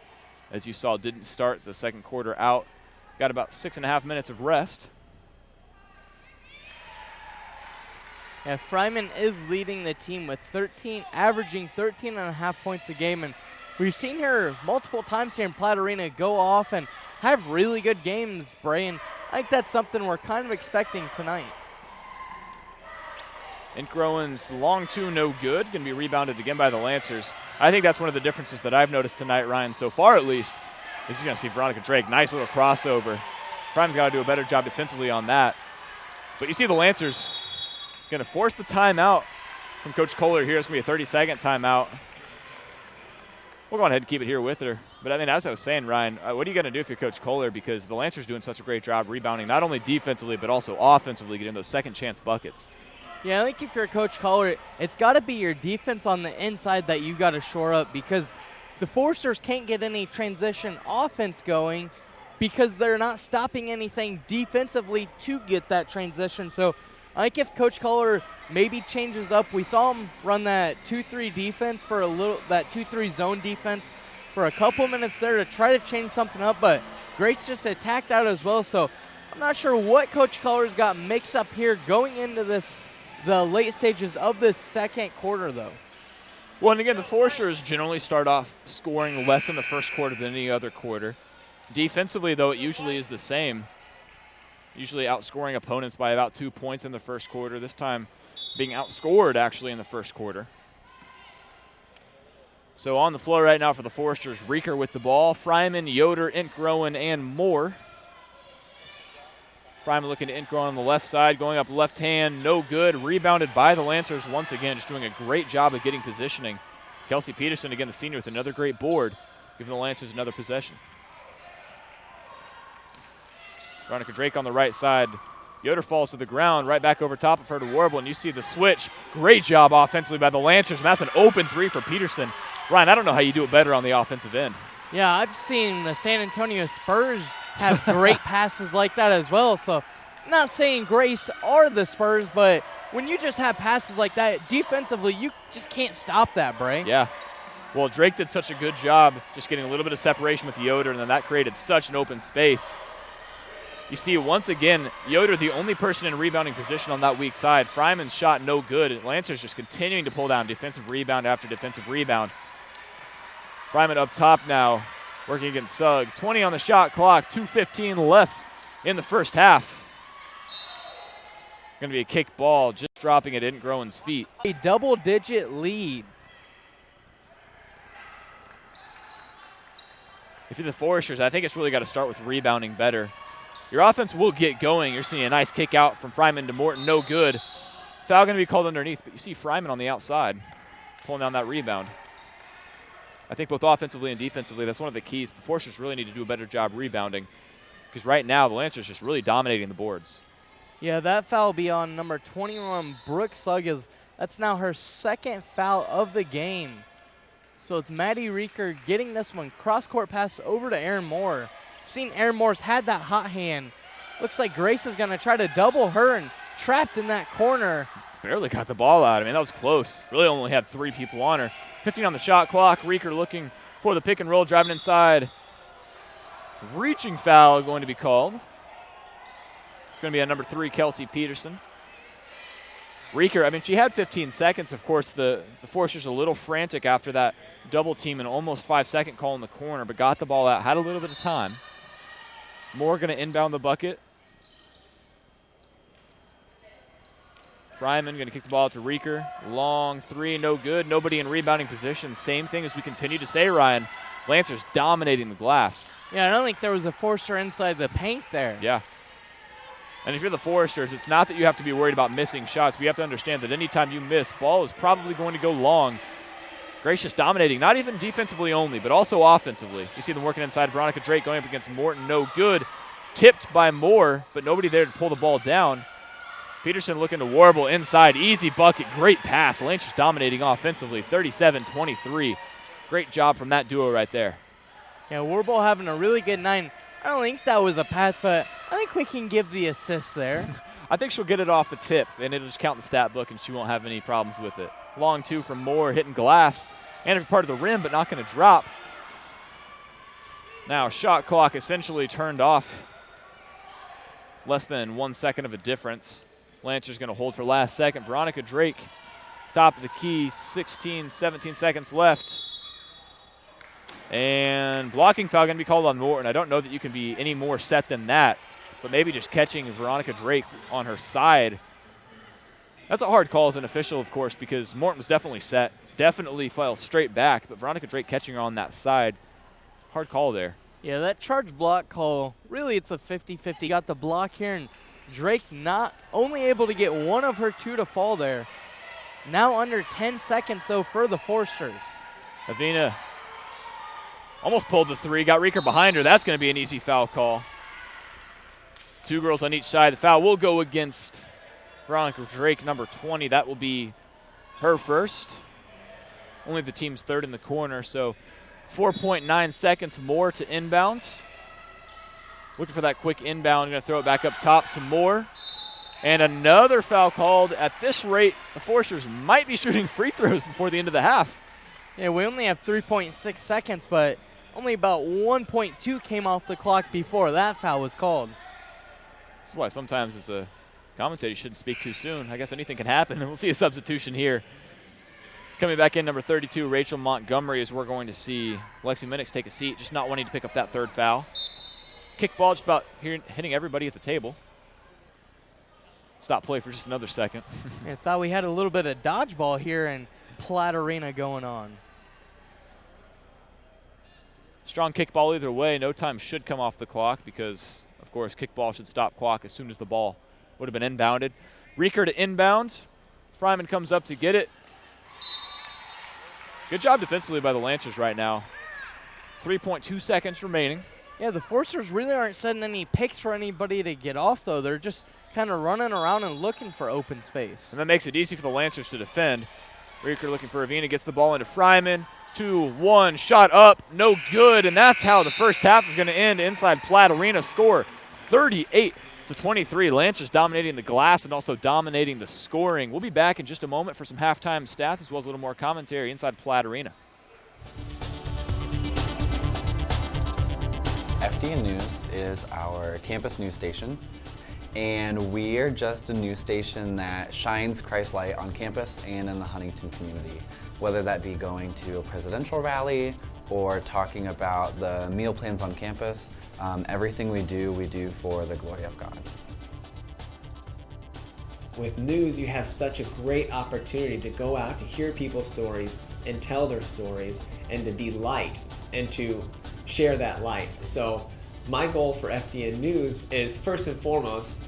As you saw, didn't start the second quarter out. Got about 6.5 minutes of rest. Yeah, Fryman is leading the team with averaging 13.5 points a game, and we've seen her multiple times here in Platte Arena go off and have really good games, Bray, and I think that's something we're kind of expecting tonight. Inkrowen's long two, no good. Going to be rebounded again by the Lancers. I think that's one of the differences that I've noticed tonight, Ryan, so far at least, is you're going to see Veronica Drake. Nice little crossover. Prime's got to do a better job defensively on that. But you see the Lancers going to force the timeout from Coach Kohler here. It's going to be a 30-second timeout. We'll go ahead and keep it here with her. But, I mean, as I was saying, Ryan, what are you going to do if you're Coach Kohler? Because the Lancers doing such a great job rebounding, not only defensively but also offensively, getting those second-chance buckets. Yeah, I think if you're Coach Kohler, it's got to be your defense on the inside that you got to shore up, because the Forsters can't get any transition offense going because they're not stopping anything defensively to get that transition. So I think if Coach Kohler maybe changes up, we saw him run that 2-3 defense for a little, that 2-3 zone defense for a couple minutes there to try to change something up, but Grace just attacked out as well. So I'm not sure what Coach Kohler's got mixed up here going into the late stages of this second quarter, though. Well, and again, the Forsters generally start off scoring less in the first quarter than any other quarter. Defensively, though, it usually is the same. Usually outscoring opponents by about 2 points in the first quarter. This time being outscored, actually, in the first quarter. So on the floor right now for the Foresters, Rieker with the ball, Fryman, Yoder, Intgroen, and Moore. Fryman looking to Intgroen on the left side, going up left hand, no good. Rebounded by the Lancers once again, just doing a great job of getting positioning. Kelsey Peterson, again, the senior, with another great board, giving the Lancers another possession. Veronica Drake on the right side. Yoder falls to the ground, right back over top of her to Warble, and you see the switch. Great job offensively by the Lancers, and that's an open three for Peterson. Ryan, I don't know how you do it better on the offensive end. Yeah, I've seen the San Antonio Spurs have great passes like that as well. So I'm not saying Grace or the Spurs, but when you just have passes like that, defensively, you just can't stop that, Bray. Yeah. Well, Drake did such a good job just getting a little bit of separation with Yoder, and then that created such an open space. You see, once again, Yoder the only person in rebounding position on that weak side. Fryman's shot no good. Lancers just continuing to pull down defensive rebound after defensive rebound. Fryman up top now, working against Sugg. 20 on the shot clock, 2:15 left in the first half. Going to be a kick ball, just dropping at Intgroen's feet. A double-digit lead. If you're the Foresters, I think it's really got to start with rebounding better. Your offense will get going. You're seeing a nice kick out from Fryman to Morton, no good. Foul going to be called underneath, but you see Fryman on the outside pulling down that rebound. I think both offensively and defensively, that's one of the keys. The Foresters really need to do a better job rebounding, because right now the Lancers just really dominating the boards. Yeah, that foul will be on number 21, Brooke Sugg. That's now her second foul of the game. So it's Maddie Rieker getting this one. Cross-court pass over to Erin Moore. Seen Erin Moore's had that hot hand. Looks like Grace is going to try to double her and trapped in that corner. Barely got the ball out. I mean, that was close. Really only had 3 people on her. 15 on the shot clock. Rieker looking for the pick and roll, driving inside. Reaching foul going to be called. It's going to be on number 3, Kelsey Peterson. Rieker, I mean, she had 15 seconds. Of course, the Foresters a little frantic after that double team and almost 5-second call in the corner, but got the ball out, had a little bit of time. Moore going to inbound the bucket. Fryman going to kick the ball to Rieker. Long three, no good. Nobody in rebounding position. Same thing as we continue to say, Ryan. Lancers dominating the glass. Yeah, I don't think there was a Forester inside the paint there. Yeah. And if you're the Foresters, it's not that you have to be worried about missing shots. We have to understand that anytime you miss, ball is probably going to go long. Gracious dominating, not even defensively only, but also offensively. You see them working inside. Veronica Drake going up against Morton, no good. Tipped by Moore, but nobody there to pull the ball down. Peterson looking to Warble inside. Easy bucket, great pass. Lancers dominating offensively, 37-23. Great job from that duo right there. Yeah, Warble having a really good night. I don't think that was a pass, but I think we can give the assist there. I think she'll get it off the tip, and it'll just count in the stat book, and she won't have any problems with it. Long two from Moore, hitting glass, and part of the rim, but not going to drop. Now, shot clock essentially turned off. Less than 1 second of a difference. Lancers going to hold for last second. Veronica Drake, top of the key, 16, 17 seconds left. And blocking foul going to be called on Morton. I don't know that you can be any more set than that, but maybe just catching Veronica Drake on her side. That's a hard call as an official, of course, because Morton was definitely set, definitely fell straight back, but Veronica Drake catching her on that side. Hard call there. Yeah, that charge block call, really it's a 50-50. Got the block here, and Drake not only able to get one of her 2 to fall there. Now under 10 seconds, though, for the Foresters. Avina almost pulled the 3, got Rieker behind her. That's going to be an easy foul call. 2 girls on each side. The foul will go against Veronica Drake, number 20. That will be her first. Only the team's third in the corner, so 4.9 seconds more to inbounds. Looking for that quick inbound. Going to throw it back up top to Moore. And another foul called. At this rate, the Foresters might be shooting free throws before the end of the half. Yeah, we only have 3.6 seconds, but only about 1.2 came off the clock before that foul was called. This is why sometimes as a commentator you shouldn't speak too soon. I guess anything can happen, and we'll see a substitution here. Coming back in, number 32, Rachel Montgomery, as we're going to see Lexi Minix take a seat, just not wanting to pick up that 3rd foul. Kick ball just about hitting everybody at the table. Stop play for just another second. I thought we had a little bit of dodgeball here in Platt Arena going on. Strong kickball either way. No time should come off the clock because, of course, kickball should stop clock as soon as the ball would have been inbounded. Reeker to inbound. Fryman comes up to get it. Good job defensively by the Lancers right now. 3.2 seconds remaining. Yeah, the Forcers really aren't setting any picks for anybody to get off, though. They're just kind of running around and looking for open space. And that makes it easy for the Lancers to defend. Reeker looking for Avina, gets the ball into Fryman. 2-1, shot up, no good, and that's how the first half is going to end inside Platt Arena. Score 38-23. Lancers dominating the glass and also dominating the scoring. We'll be back in just a moment for some halftime stats as well as a little more commentary inside Platt Arena. FDN News is our campus news station, and we are just a news station that shines Christ's light on campus and in the Huntington community, whether that be going to a presidential rally or talking about the meal plans on campus. Everything we do for the glory of God. With news, you have such a great opportunity to go out to hear people's stories and tell their stories and to be light and to share that light. So my goal for FDN News is first and foremost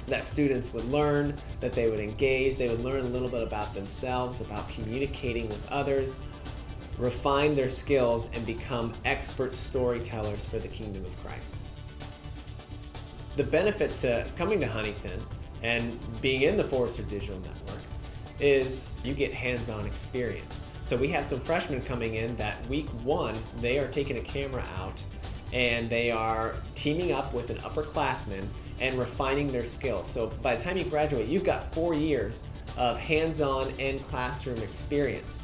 that students would learn, that they would engage, they would learn a little bit about themselves, about communicating with others, refine their skills, and become expert storytellers for the kingdom of Christ. The benefit to coming to Huntington and being in the Forrester Digital Network is you get hands-on experience. So we have some freshmen coming in that week 1, they are taking a camera out and they are teaming up with an upperclassman and refining their skills. So by the time you graduate, you've got 4 years of hands-on and classroom experience.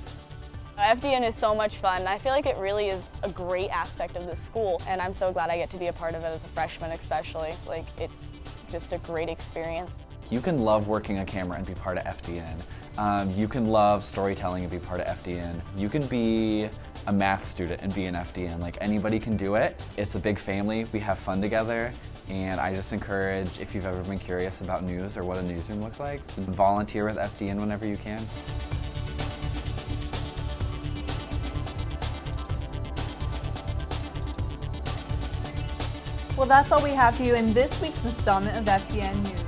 FDN is so much fun. I feel like it really is a great aspect of the school, and I'm so glad I get to be a part of it as a freshman especially. Like, it's just a great experience. You can love working on camera and be part of FDN. You can love storytelling and be part of FDN. You can be a math student and be an FDN. Like, anybody can do it. It's a big family. We have fun together. And I just encourage, if you've ever been curious about news or what a newsroom looks like, volunteer with FDN whenever you can. Well, that's all we have for you in this week's installment of FDN News.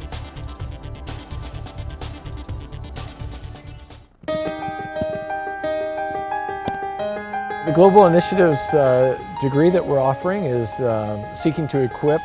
The Global Initiatives degree that we're offering is seeking to equip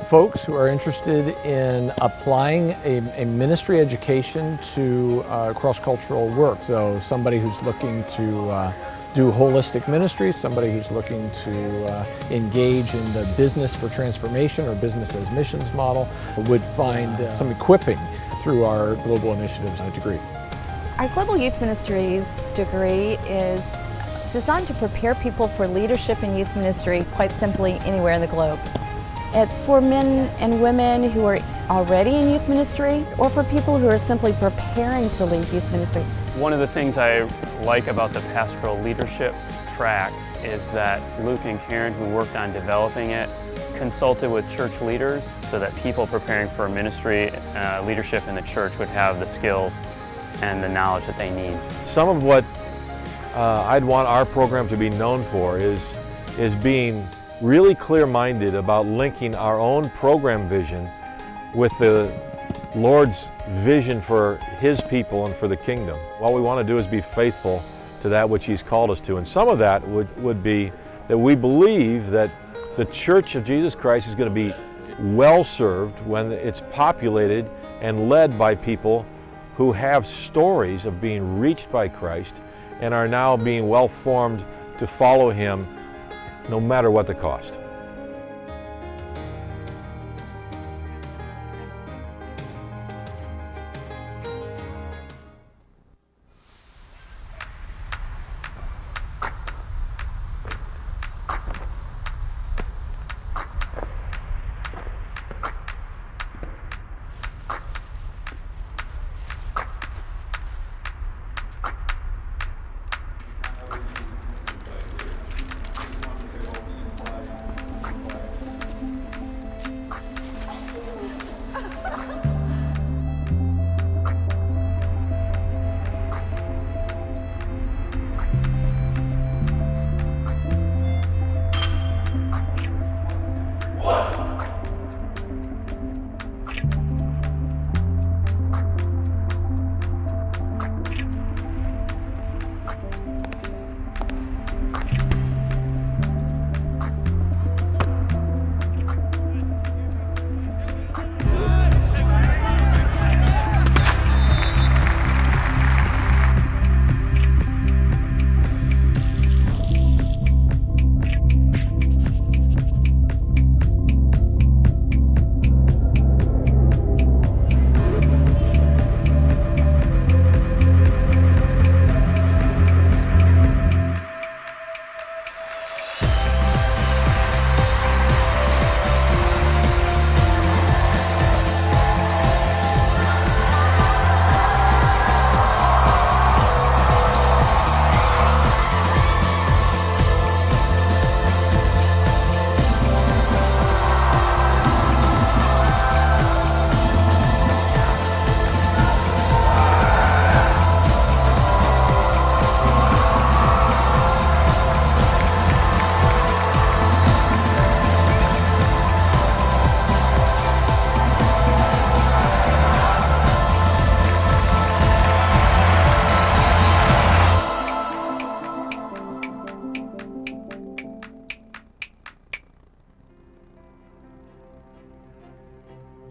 folks who are interested in applying a ministry education to cross-cultural work. So somebody who's looking to do holistic ministry, somebody who's looking to engage in the business for transformation or business as missions model would find some equipping through our Global Initiatives degree. Our Global Youth Ministries degree is designed to prepare people for leadership in youth ministry, quite simply anywhere in the globe. It's for men and women who are already in youth ministry or for people who are simply preparing to lead youth ministry. One of the things I like about the pastoral leadership track is that Luke and Karen, who worked on developing it, consulted with church leaders so that people preparing for ministry leadership in the church would have the skills and the knowledge that they need. Some of what I'd want our program to be known for is being really clear-minded about linking our own program vision with the Lord's vision for His people and for the kingdom. What we want to do is be faithful to that which He's called us to. And some of that would be that we believe that the Church of Jesus Christ is going to be well served when it's populated and led by people who have stories of being reached by Christ and are now being well formed to follow Him no matter what the cost.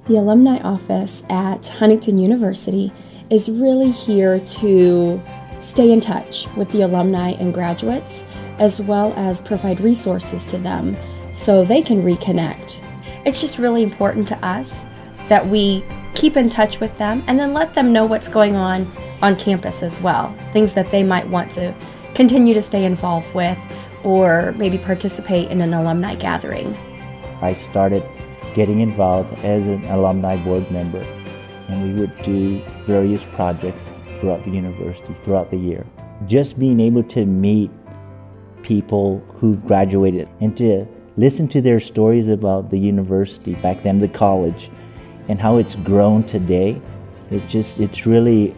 The alumni office at Huntington University is really here to stay in touch with the alumni and graduates, as well as provide resources to them so they can reconnect. It's just really important to us that we keep in touch with them and then let them know what's going on campus as well, things that they might want to continue to stay involved with or maybe participate in an alumni gathering. I started getting involved as an alumni board member, and we would do various projects throughout the university, throughout the year. Just being able to meet people who've graduated and to listen to their stories about the university, back then the college, and how it's grown today, it's really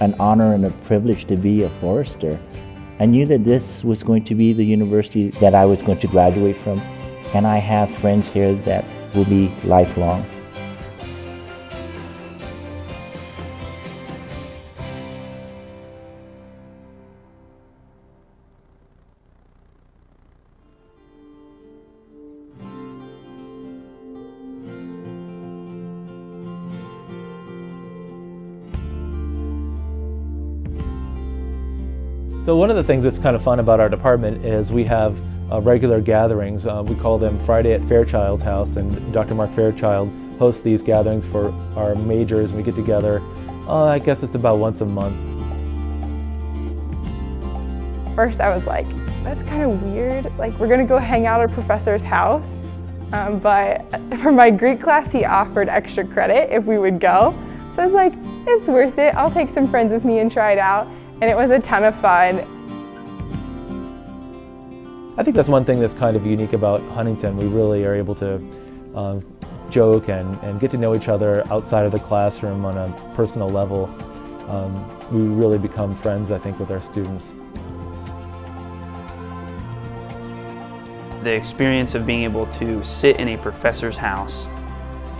an honor and a privilege to be a Forester. I knew that this was going to be the university that I was going to graduate from, and I have friends here that will be lifelong. So one of the things that's kind of fun about our department is we have regular gatherings. We call them Friday at Fairchild's house, and Dr. Mark Fairchild hosts these gatherings for our majors. We get together, I guess it's about once a month. First I was like, that's kind of weird. Like, we're gonna go hang out at a professor's house. But for my Greek class, he offered extra credit if we would go. So I was like, it's worth it. I'll take some friends with me and try it out. And it was a ton of fun. I think that's one thing that's kind of unique about Huntington. We really are able to joke and get to know each other outside of the classroom on a personal level. We really become friends, I think, with our students. The experience of being able to sit in a professor's house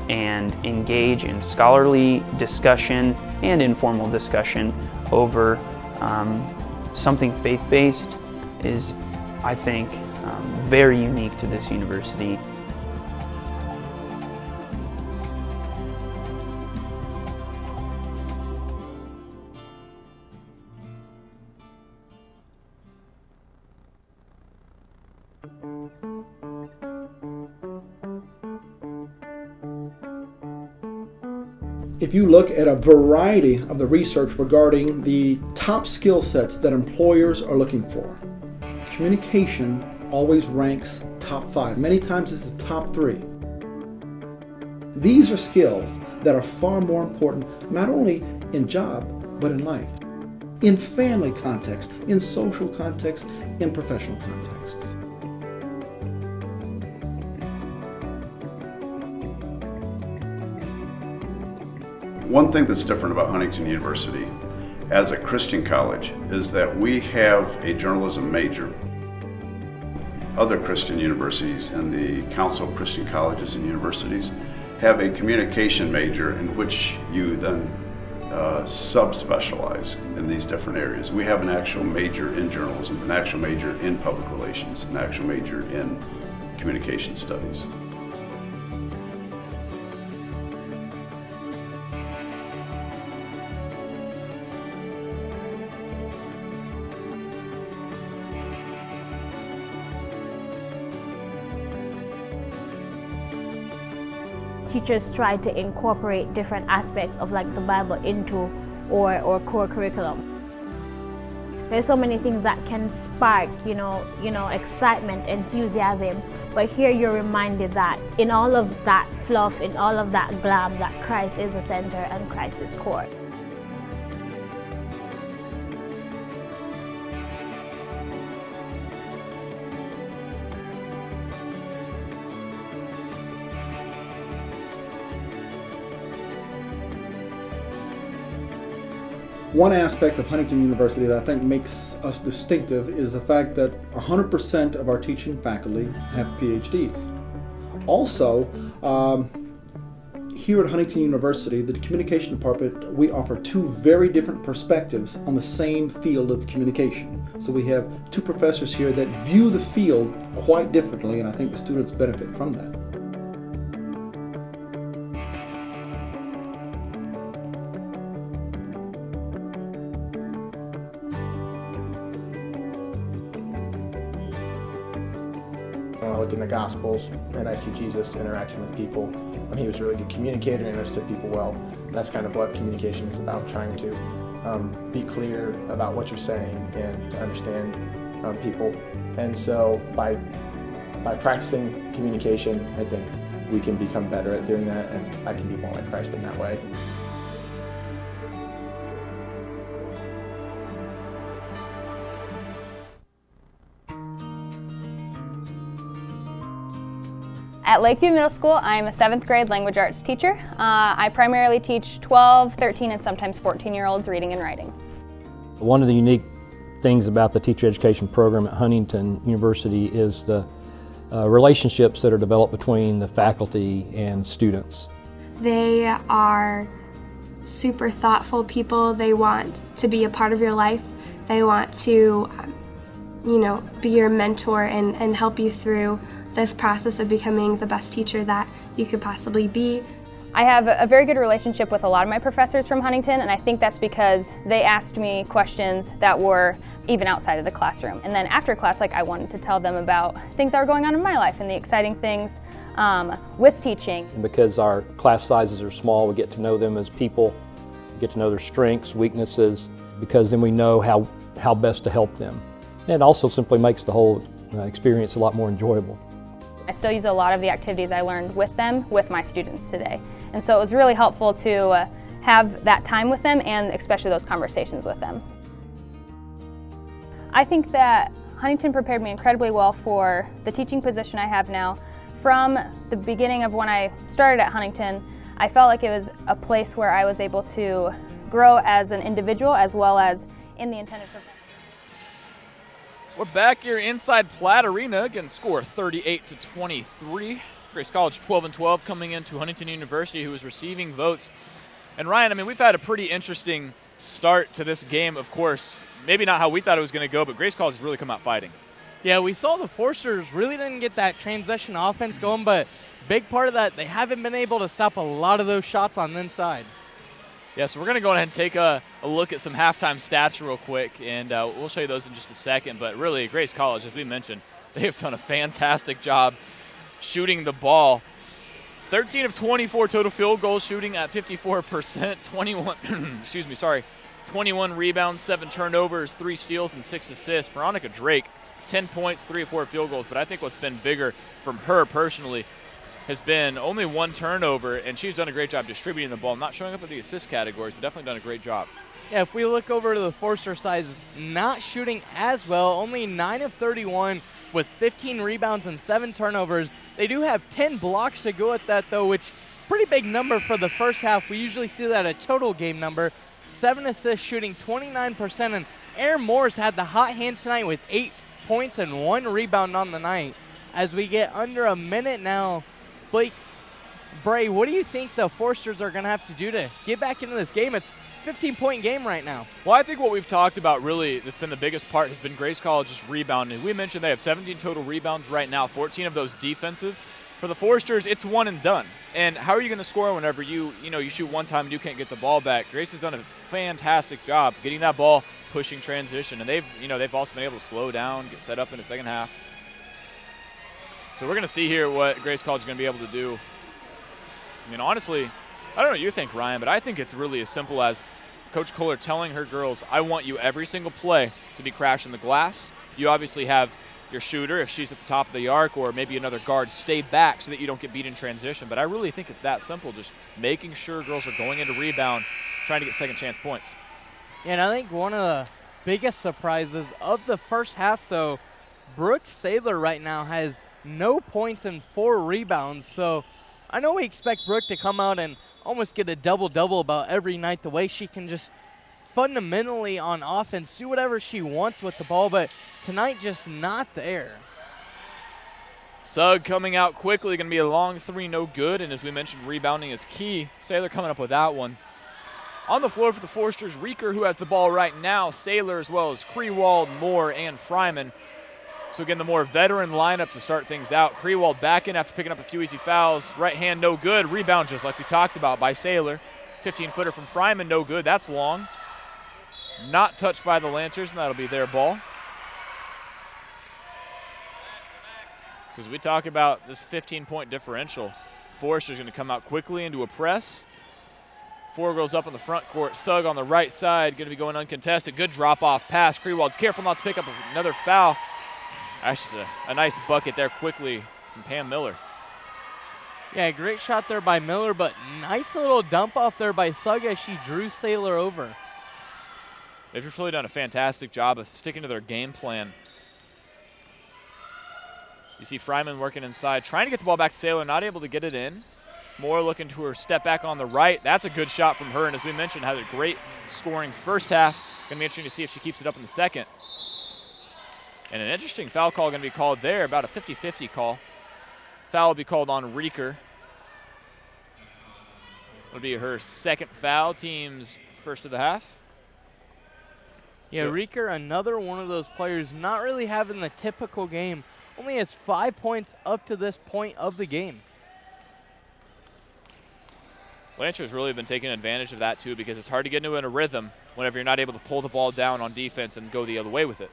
and engage in scholarly discussion and informal discussion over something faith-based is, I think, very unique to this university. If you look at a variety of the research regarding the top skill sets that employers are looking for, communication always ranks top 5. Many times it's the top 3. These are skills that are far more important, not only in job, but in life, in family context, in social context, in professional contexts. One thing that's different about Huntington University as a Christian college is that we have a journalism major. Other Christian universities and the Council of Christian Colleges and Universities have a communication major in which you then subspecialize in these different areas. We have an actual major in journalism, an actual major in public relations, an actual major in communication studies. Teachers try to incorporate different aspects of like the Bible into or core curriculum. There's so many things that can spark, you know, excitement, enthusiasm. But here you're reminded that in all of that fluff, in all of that glam, that Christ is the center and Christ is core. One aspect of Huntington University that I think makes us distinctive is the fact that 100% of our teaching faculty have PhDs. Also, here at Huntington University, the communication department, we offer 2 very different perspectives on the same field of communication. So we have 2 professors here that view the field quite differently, and I think the students benefit from that. Gospels, and I see Jesus interacting with people. He was a really good communicator and understood people well. That's kind of what communication is about, trying to be clear about what you're saying and to understand people. And so by practicing communication, I think we can become better at doing that, and I can be more like Christ in that way. At Lakeview Middle School, I'm a 7th grade language arts teacher. I primarily teach 12, 13, and sometimes 14-year-olds reading and writing. One of the unique things about the teacher education program at Huntington University is the relationships that are developed between the faculty and students. They are super thoughtful people. They want to be a part of your life. They want to, be your mentor and help you through this process of becoming the best teacher that you could possibly be. I have a very good relationship with a lot of my professors from Huntington, and I think that's because they asked me questions that were even outside of the classroom. And then after class, I wanted to tell them about things that were going on in my life and the exciting things with teaching. And because our class sizes are small, we get to know them as people, we get to know their strengths, weaknesses, because then we know how best to help them. And it also simply makes the whole experience a lot more enjoyable. I still use a lot of the activities I learned with them with my students today. And so it was really helpful to have that time with them and especially those conversations with them. I think that Huntington prepared me incredibly well for the teaching position I have now. From the beginning of when I started at Huntington, I felt like it was a place where I was able to grow as an individual as well as in the intended purpose. We're back here inside Platt Arena. Again, score 38-23. Grace College 12-12 coming into Huntington University, who is receiving votes. And Ryan, we've had a pretty interesting start to this game, of course. Maybe not how we thought it was going to go, but Grace College has really come out fighting. Yeah, we saw the Forsters really didn't get that transition offense going, but big part of that, they haven't been able to stop a lot of those shots on the inside. Yeah, so we're going to go ahead and take a look at some halftime stats real quick, and we'll show you those in just a second. But really, Grace College, as we mentioned, they have done a fantastic job shooting the ball. 13 of 24 total field goals, shooting at 54%, 21 rebounds, 7 turnovers, 3 steals, and 6 assists. Veronica Drake, 10 points, 3 of 4 field goals. But I think what's been bigger from her personally has been only 1 turnover, and she's done a great job distributing the ball, not showing up in the assist categories, but definitely done a great job. Yeah, if we look over to the Forster side, not shooting as well, only 9 of 31 with 15 rebounds and 7 turnovers. They do have 10 blocks to go at that, though, which pretty big number for the first half. We usually see that a total game number. 7 assists, shooting 29%, and Erin Morris had the hot hand tonight with 8 points and 1 rebound on the night. As we get under a minute now, Blake, Bray, what do you think the Forsters are going to have to do to get back into this game? It's a 15-point game right now. Well, I think what we've talked about really that's been the biggest part has been Grace College's rebounding. We mentioned they have 17 total rebounds right now, 14 of those defensive. For the Forsters, it's one and done. And how are you going to score whenever you shoot one time and you can't get the ball back? Grace has done a fantastic job getting that ball, pushing transition, and they've also been able to slow down, get set up in the second half. So we're going to see here what Grace College is going to be able to do. Honestly, I don't know what you think, Ryan, but I think it's really as simple as Coach Kohler telling her girls, I want you every single play to be crashing the glass. You obviously have your shooter, if she's at the top of the arc, or maybe another guard, stay back so that you don't get beat in transition. But I really think it's that simple, just making sure girls are going into rebound, trying to get second chance points. Yeah, and I think one of the biggest surprises of the first half, though, Brooke Saylor right now has no points and 4 rebounds. So I know we expect Brooke to come out and almost get a double-double about every night, the way she can just fundamentally on offense do whatever she wants with the ball, but tonight just not there. Sugg coming out quickly, going to be a long 3, no good, and as we mentioned, rebounding is key. Saylor coming up with that one. On the floor for the Forsters, Reeker, who has the ball right now, Saylor as well as Krewald, Moore, and Fryman. So again, the more veteran lineup to start things out. Krewald back in after picking up a few easy fouls. Right hand, no good. Rebound, just like we talked about, by Saylor. 15-footer from Fryman, no good. That's long. Not touched by the Lancers, and that'll be their ball. Because we talk about this 15-point differential. Forrester's going to come out quickly into a press. 4 girls up on the front court. Sugg on the right side, going to be going uncontested. Good drop-off pass. Krewald careful not to pick up another foul. Actually, a nice bucket there quickly from Pam Miller. Yeah, great shot there by Miller, but nice little dump off there by Sugg as she drew Saylor over. They've just really done a fantastic job of sticking to their game plan. You see Fryman working inside, trying to get the ball back to Saylor, not able to get it in. Moore looking to her step back on the right. That's a good shot from her, and as we mentioned, had a great scoring first half. Going to be interesting to see if she keeps it up in the second. And an interesting foul call going to be called there, about a 50-50 call. Foul will be called on Reeker. It'll be her second foul, team's first of the half. Yeah, so Reeker, another one of those players not really having the typical game. Only has 5 points up to this point of the game. Blanchard's really been taking advantage of that too, because it's hard to get into a rhythm whenever you're not able to pull the ball down on defense and go the other way with it.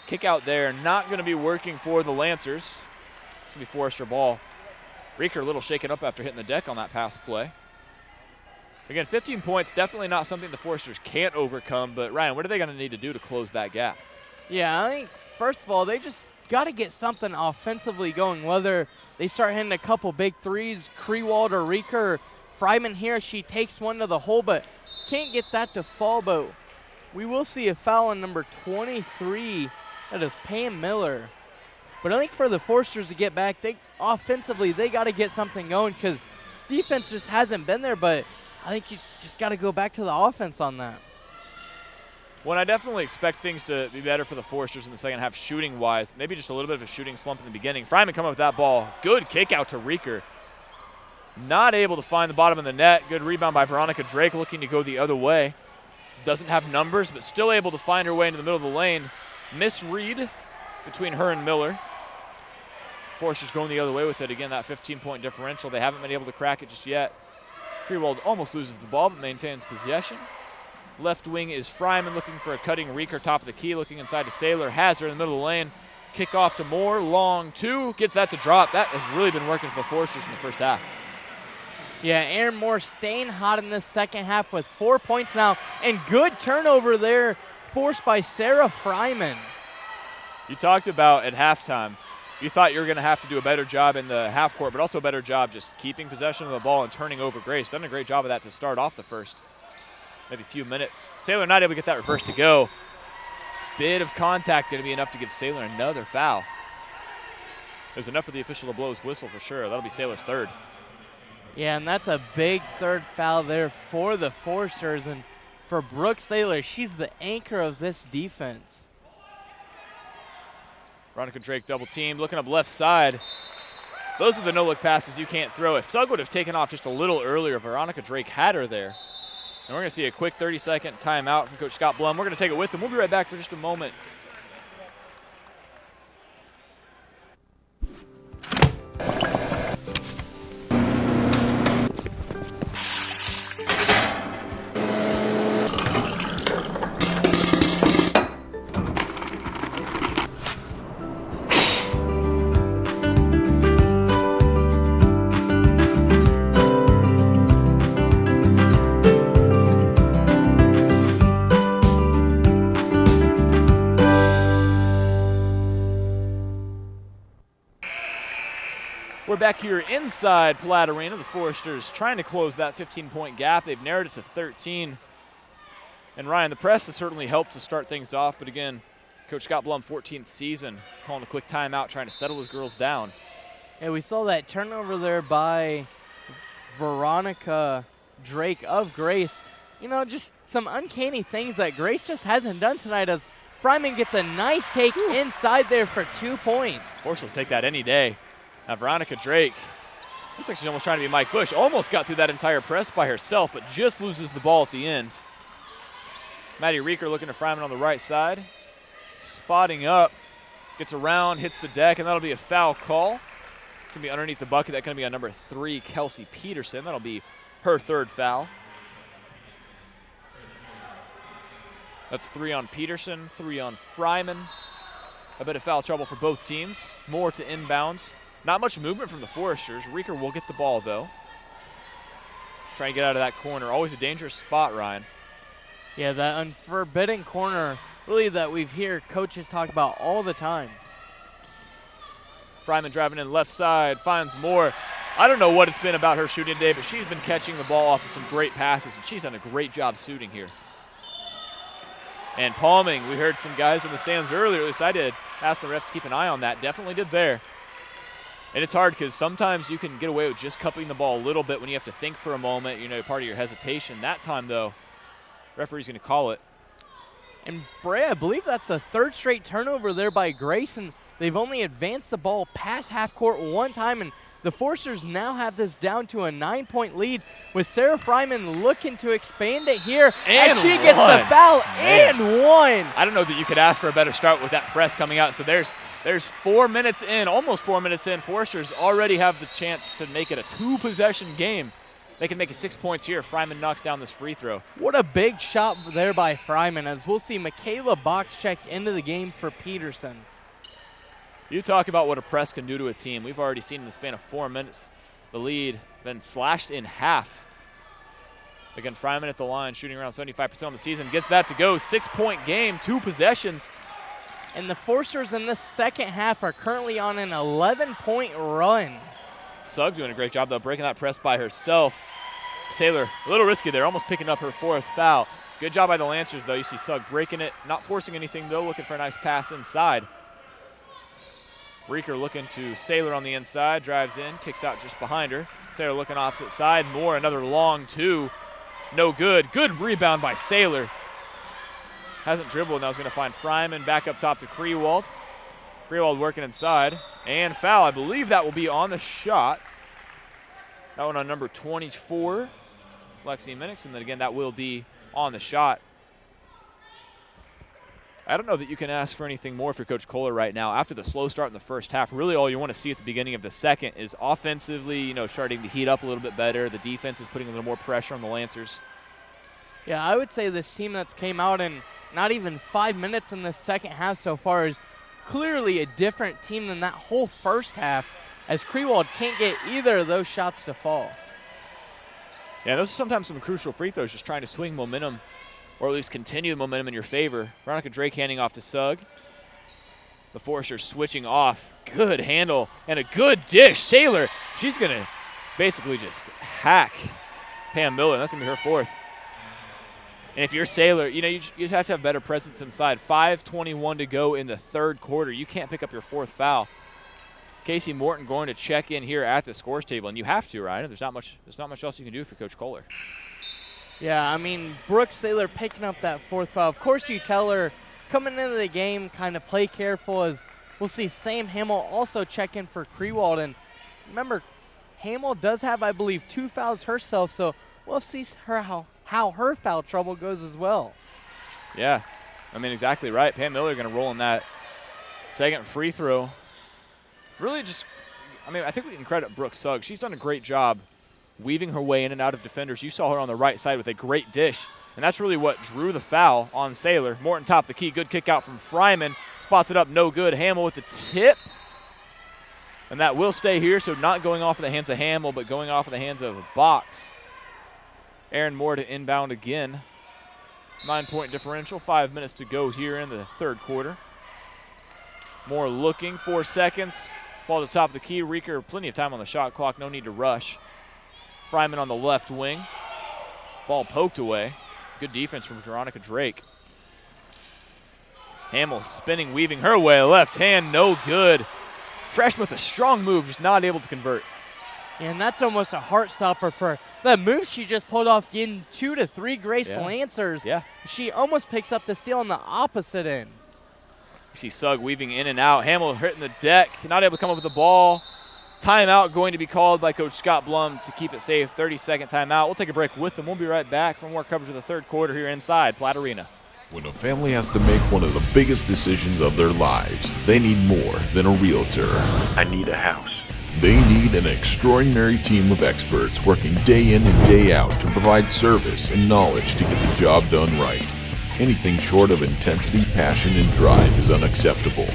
Kick out there, not going to be working for the Lancers. It's going to be Forrester ball. Reeker a little shaken up after hitting the deck on that pass play. Again, 15 points, definitely not something the Forresters can't overcome, but Ryan, what are they going to need to do to close that gap? Yeah, I think, first of all, they just got to get something offensively going, whether they start hitting a couple big threes, Krewald or Reeker. Fryman here, she takes one to the hole, but can't get that to fall, but we will see a foul on number 23. That is Pam Miller. But I think for the Forresters to get back, offensively, they got to get something going because defense just hasn't been there, but I think you just got to go back to the offense on that. Well, I definitely expect things to be better for the Forresters in the second half shooting-wise. Maybe just a little bit of a shooting slump in the beginning. Fryman coming up with that ball. Good kick out to Reeker. Not able to find the bottom of the net. Good rebound by Veronica Drake, looking to go the other way. Doesn't have numbers, but still able to find her way into the middle of the lane. Misread between her and Miller. Forresters going the other way with it. Again, that 15-point differential. They haven't been able to crack it just yet. Krewald almost loses the ball, but maintains possession. Left wing is Fryman looking for a cutting Reeker, top of the key, looking inside to Saylor. Has her in the middle of the lane. Kick off to Moore, long two. Gets that to drop. That has really been working for Forresters in the first half. Yeah, Aaron Moore staying hot in this second half with 4 points now. And good turnover there, forced by Sarah Fryman. You talked about at halftime, you thought you were going to have to do a better job in the half court, but also a better job just keeping possession of the ball and turning over Grace. Done a great job of that to start off the first maybe few minutes. Saylor not able to get that reverse to go. Bit of contact going to be enough to give Saylor another foul. There's enough for the official to blow his whistle for sure. That'll be Saylor's third. Yeah, and that's a big third foul there for the Forresters. And for Brooke Saylor, she's the anchor of this defense. Veronica Drake double team, looking up left side. Those are the no-look passes you can't throw. If Sugg would have taken off just a little earlier, Veronica Drake had her there. And we're going to see a quick 30-second timeout from Coach Scott Blum. We're going to take it with him. We'll be right back for just a moment. We're back here inside Platt Arena. The Forresters trying to close that 15-point gap. They've narrowed it to 13. And Ryan, the press has certainly helped to start things off. But again, Coach Scott Blum, 14th season, calling a quick timeout, trying to settle his girls down. Yeah, we saw that turnover there by Veronica Drake of Grace. You know, just some uncanny things that Grace just hasn't done tonight as Fryman gets a nice take inside there for 2 points. Forresters take that any day. Now Veronica Drake, looks like she's almost trying to be Mike Bush. Almost got through that entire press by herself, but just loses the ball at the end. Maddie Reeker looking to Fryman on the right side. Spotting up, gets around, hits the deck, and that'll be a foul call. It's going to be underneath the bucket. That's going to be on number 3, Kelsey Peterson. That'll be her third foul. That's 3 on Peterson, 3 on Fryman. A bit of foul trouble for both teams. Moore to inbound. Not much movement from the Foresters. Reeker will get the ball, though. Trying to get out of that corner. Always a dangerous spot, Ryan. Yeah, that unforbidden corner, really, that we've heard coaches talk about all the time. Fryman driving in left side, finds Moore. I don't know what it's been about her shooting today, but she's been catching the ball off of some great passes, and she's done a great job shooting here. And palming, we heard some guys in the stands earlier, at least I did, ask the ref to keep an eye on that. Definitely did there. And it's hard because sometimes you can get away with just cupping the ball a little bit when you have to think for a moment, you know, part of your hesitation. That time, though, referee's going to call it. And Bray, I believe that's the third straight turnover there by Grayson. They've only advanced the ball past half court one time, and the Foresters now have this down to a 9-point lead with Sarah Fryman looking to expand it here as she gets the foul and one. I don't know that you could ask for a better start with that press coming out. So there's 4 minutes in, almost 4 minutes in. Foresters already have the chance to make it a 2-possession game. They can make it 6 points here. Fryman knocks down this free throw. What a big shot there by Fryman, as we'll see Michaela Boxcheck into the game for Peterson. You talk about what a press can do to a team. We've already seen in the span of 4 minutes the lead been slashed in half. Again, Fryman at the line, shooting around 75% on the season. Gets that to go. 6-point game, 2 possessions. And the Foresters in this second half are currently on an 11-point run. Sugg doing a great job, though, breaking that press by herself. Saylor, a little risky there, almost picking up her 4th foul. Good job by the Lancers, though. You see Sugg breaking it, not forcing anything, though, looking for a nice pass inside. Reeker looking to Saylor on the inside, drives in, kicks out just behind her. Saylor looking opposite side, Moore, another long 2. No good. Good rebound by Saylor. Hasn't dribbled, now he's going to find Fryman back up top to Krewald. Krewald working inside, and foul. I believe that will be on the shot. That one on number 24, Lexi Minix, and then again, that will be on the shot. I don't know that you can ask for anything more for Coach Kohler right now. After the slow start in the first half, really all you want to see at the beginning of the second is offensively, you know, starting to heat up a little bit better. The defense is putting a little more pressure on the Lancers. Yeah, I would say this team that's came out in not even 5 minutes in the second half so far is clearly a different team than that whole first half, as Krewald can't get either of those shots to fall. Yeah, those are sometimes some crucial free throws, just trying to swing momentum, or at least continue the momentum in your favor. Veronica Drake handing off to Sugg. The Foresters switching off. Good handle and a good dish. Saylor, she's going to basically just hack Pam Miller. That's going to be her 4th. And if you're Saylor, you know, you have to have better presence inside. 5:21 to go in the third quarter. You can't pick up your 4th foul. Casey Morton going to check in here at the scores table, and you have to, right? There's not much else you can do for Coach Kohler. Yeah, I mean, Brooke Saylor picking up that 4th foul. Of course, you tell her coming into the game, kind of play careful, as we'll see Sam Hamill also check in for Krewald. And remember, Hamill does have, I believe, 2 fouls herself, so we'll see how her foul trouble goes as well. Yeah, I mean, exactly right. Pam Miller going to roll in that second free throw. Really just, I mean, I think we can credit Brooke Sugg. She's done a great job weaving her way in and out of defenders. You saw her on the right side with a great dish, and that's really what drew the foul on Saylor. Morton top the key. Good kick out from Fryman. Spots it up, no good. Hamill with the tip. And that will stay here, so not going off of the hands of Hamill, but going off of the hands of Box. Aaron Moore to inbound again. 9-point differential, 5 minutes to go here in the third quarter. Moore looking, 4 seconds. Ball to the top of the key. Reeker, plenty of time on the shot clock, no need to rush. Fryman on the left wing. Ball poked away. Good defense from Veronica Drake. Hamill spinning, weaving her way. Left hand, no good. Freshman with a strong move, just not able to convert. And that's almost a heart stopper for the move she just pulled off, getting 2 to 3 Grace Lancers. Yeah. She almost picks up the steal on the opposite end. You see Sugg weaving in and out. Hamill hitting the deck, not able to come up with the ball. Timeout going to be called by Coach Scott Blum to keep it safe. 30-second timeout. We'll take a break with them. We'll be right back for more coverage of the third quarter here inside Platt Arena. When a family has to make one of the biggest decisions of their lives, they need more than a realtor. I need a house. They need an extraordinary team of experts working day in and day out to provide service and knowledge to get the job done right. Anything short of intensity, passion, and drive is unacceptable.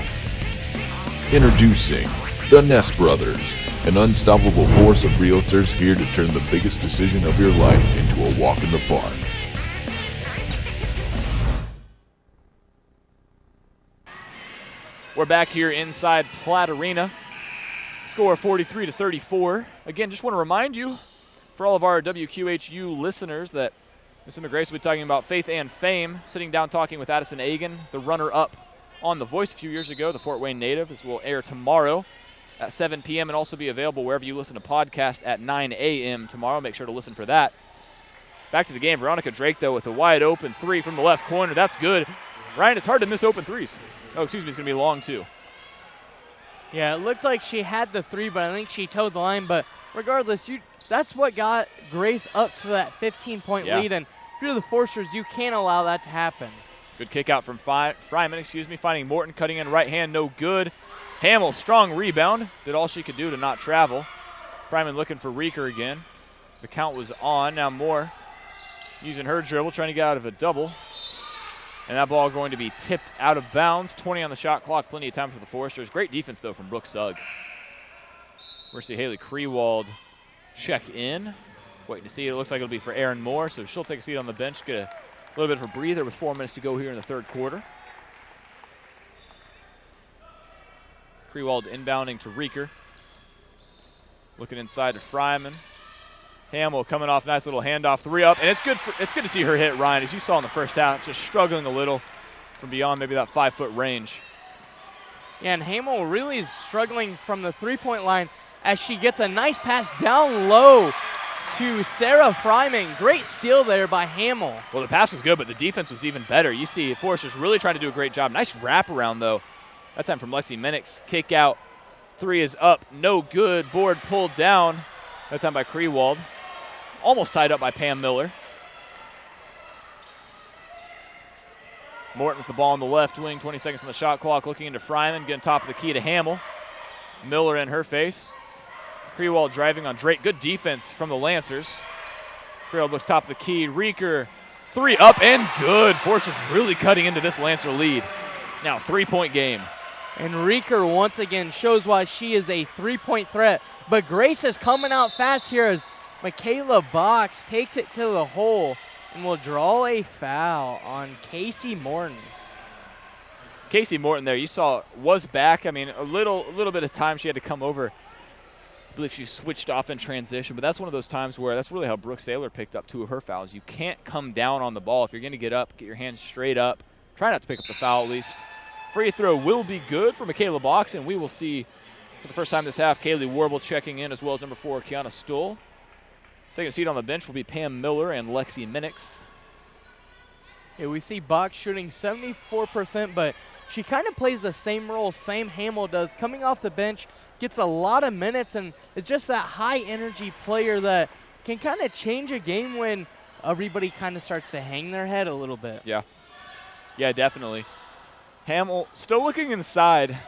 Introducing the Ness Brothers, an unstoppable force of realtors here to turn the biggest decision of your life into a walk in the park. We're back here inside Platt Arena. Score 43-34. Again, just want to remind you, for all of our WQHU listeners, that Ms. Grace will be talking about faith and fame, sitting down talking with Addison Agan, the runner-up on The Voice a few years ago, the Fort Wayne native. This will air tomorrow at 7 p.m. and also be available wherever you listen to podcasts at 9 a.m. tomorrow. Make sure to listen for that. Back to the game. Veronica Drake, though, with a wide open three from the left corner. That's good. Ryan, it's hard to miss open threes. Oh, excuse me, it's going to be long, too. Yeah, it looked like she had the three, but I think she towed the line. But regardless, that's what got Grace up to that 15-point lead. And if you're the Forsters, you can't allow that to happen. Good kick out from Fryman, finding Morton, cutting in right hand, no good. Hamill, strong rebound, did all she could do to not travel. Fryman looking for Reeker again. The count was on. Now Moore using her dribble, trying to get out of a double. And that ball going to be tipped out of bounds. 20 on the shot clock, plenty of time for the Forsters. Great defense, though, from Brooke Sugg. We're see Haley Krewald check in. Waiting to see. It looks like it'll be for Erin Moore, so she'll take a seat on the bench, get a little bit of a breather with 4 minutes to go here in the third quarter. Krewald inbounding to Reeker. Looking inside to Fryman. Hamill coming off, nice little handoff, three up, and it's good to see her hit, Ryan, as you saw in the first half, just struggling a little from beyond maybe that 5-foot range. Yeah, and Hamill really is struggling from the three-point line as she gets a nice pass down low to Sarah Fryman. Great steal there by Hamill. Well, the pass was good, but the defense was even better. You see Forsters really trying to do a great job. Nice wraparound, though. That time from Lexi Minix. Kick out. Three is up. No good. Board pulled down. That time by Krewald. Almost tied up by Pam Miller. Morton with the ball on the left wing. 20 seconds on the shot clock. Looking into Fryman. Getting top of the key to Hamill. Miller in her face. Krewald driving on Drake. Good defense from the Lancers. Krewald looks top of the key. Reeker, three up and good. Forsters really cutting into this Lancer lead. Now 3-point game. And Reeker once again shows why she is a three-point threat. But Grace is coming out fast here as Michaela Box takes it to the hole and will draw a foul on Casey Morton. Casey Morton there, you saw, was back. I mean, a little bit of time she had to come over. I believe she switched off in transition, but that's one of those times where that's really how Brooke Saylor picked up 2 of her fouls. You can't come down on the ball. If you're going to get up, get your hands straight up. Try not to pick up the foul at least. Free throw will be good for Michaela Box, and we will see for the first time this half, Kaylee Warble checking in, as well as number 4, Kiana Stoll. Taking a seat on the bench will be Pam Miller and Lexi Minix. Yeah, we see Box shooting 74%, but she kind of plays the same role Sam Hamill does. Coming off the bench, gets a lot of minutes, and it's just that high-energy player that can kind of change a game when everybody kind of starts to hang their head a little bit. Yeah. Yeah, definitely. Hamill still looking inside.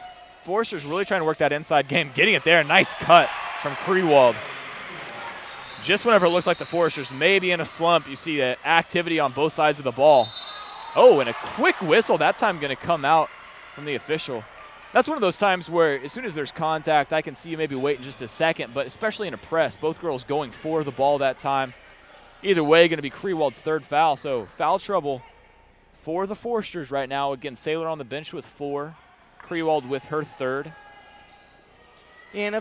Forster's really trying to work that inside game. Getting it there. Nice cut from Krewald. Just whenever it looks like the Foresters may be in a slump, you see the activity on both sides of the ball. Oh, and a quick whistle. That time going to come out from the official. That's one of those times where as soon as there's contact, I can see you maybe waiting just a second, but especially in a press, both girls going for the ball that time. Either way, going to be Krewald's third foul, so foul trouble for the Foresters right now. Again, Saylor on the bench with 4, Krewald with her third. And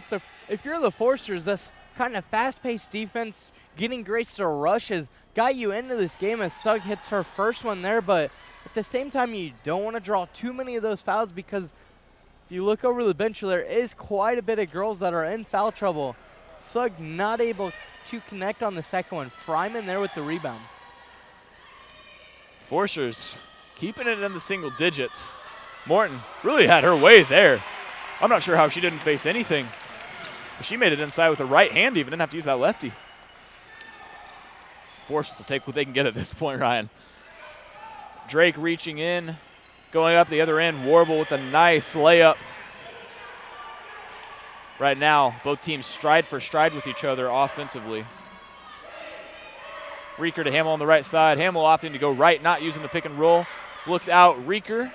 if you're the Foresters, this kind of fast-paced defense, getting Grace to rush has got you into this game as Sugg hits her first one there, but at the same time, you don't want to draw too many of those fouls because if you look over the bench, there is quite a bit of girls that are in foul trouble. Sugg not able to connect on the second one. Fryman there with the rebound. Forsters keeping it in the single digits. Morton really had her way there. I'm not sure how she didn't face anything. But she made it inside with the right hand even. Didn't have to use that lefty. Forsters will take what they can get at this point, Ryan. Drake reaching in. Going up the other end. Warble with a nice layup. Right now, both teams stride for stride with each other offensively. Reeker to Hamill on the right side. Hamill opting to go right, not using the pick and roll. Looks out. Reeker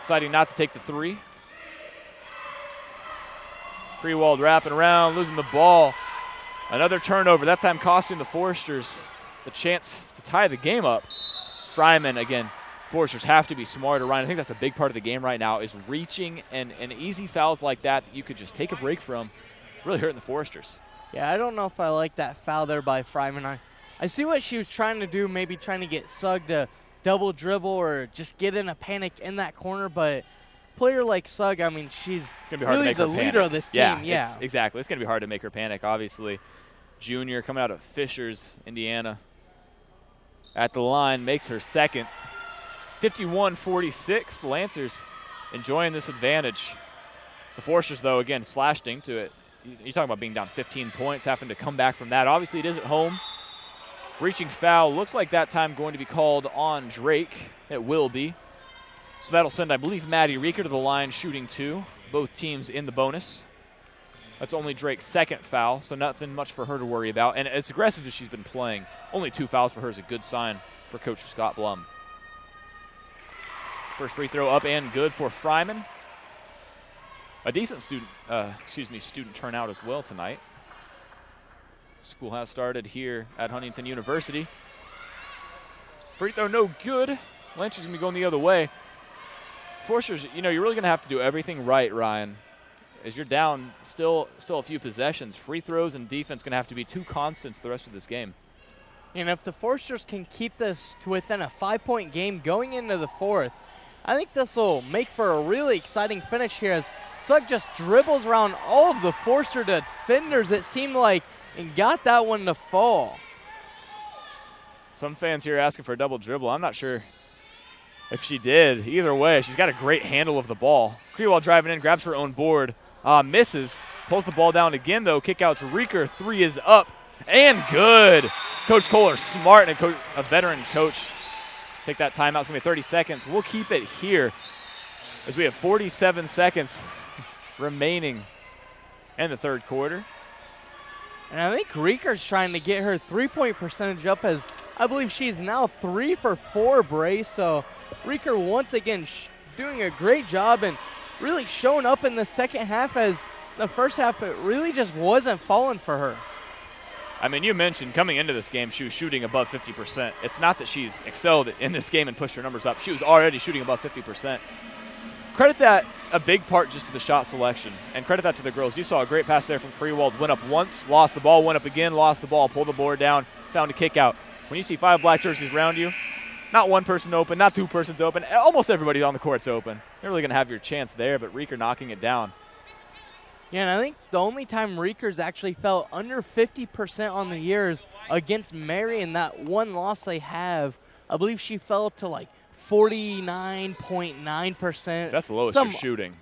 deciding not to take the three. Krewald wrapping around, losing the ball. Another turnover, that time costing the Foresters the chance to tie the game up. Fryman, again, Foresters have to be smarter. Ryan, I think that's a big part of the game right now is reaching and easy fouls like that you could just take a break from, really hurting the Foresters. Yeah, I don't know if I like that foul there by Fryman. I see what she was trying to do, maybe trying to get Sugg to double dribble or just get in a panic in that corner, but player like Sugg, I mean, she's really the leader of this team. Yeah, exactly. It's going to be hard to make her panic, obviously. Junior coming out of Fishers, Indiana. At the line, makes her second. 51-46, Lancers enjoying this advantage. The Foresters, though, again, slashed into it. You're talking about being down 15 points, having to come back from that. Obviously, it is at home. Reaching foul, looks like that time going to be called on Drake. It will be. So that'll send, I believe, Maddie Reeker to the line shooting 2. Both teams in the bonus. That's only Drake's second foul, so nothing much for her to worry about. And as aggressive as she's been playing, only 2 fouls for her is a good sign for Coach Scott Blum. First free throw up and good for Fryman. A decent student turnout as well tonight. School has started here at Huntington University. Free throw no good. Lancers going to be going the other way. Foresters, you're really going to have to do everything right, Ryan. As you're down still a few possessions, free throws and defense going to have to be 2 constants the rest of this game. And if the Foresters can keep this to within a 5-point game going into the 4th, I think this will make for a really exciting finish here as Sugg just dribbles around all of the Forester defenders, it seemed like, and got that one to fall. Some fans here asking for a double dribble. I'm not sure if she did. Either way, she's got a great handle of the ball. Krewald driving in, grabs her own board, misses, pulls the ball down again, though. Kick out to Reeker. 3 is up and good. Coach Kohler, smart, and a veteran coach. Take that timeout. It's going to be 30 seconds. We'll keep it here as we have 47 seconds remaining in the 3rd quarter. And I think Reeker's trying to get her 3-point percentage up as I believe she's now 3 for 4 brace. So Reeker once again doing a great job and really showing up in the second half as the first half it really just wasn't falling for her. I mean, you mentioned coming into this game she was shooting above 50%. It's not that she's excelled in this game and pushed her numbers up. She was already shooting above 50%. Credit that a big part just to the shot selection, and credit that to the girls. You saw a great pass there from Krewald. Went up once, lost the ball, went up again, lost the ball, pulled the board down, found a kick out. When you see 5 black jerseys around you, not one person open, not 2 persons open, almost everybody on the court's open. You're really going to have your chance there, but Reeker knocking it down. Yeah, and I think the only time Reeker's actually fell under 50% on the year is against Marion, that one loss they have. I believe she fell up to like 49.9%. That's the lowest you're shooting.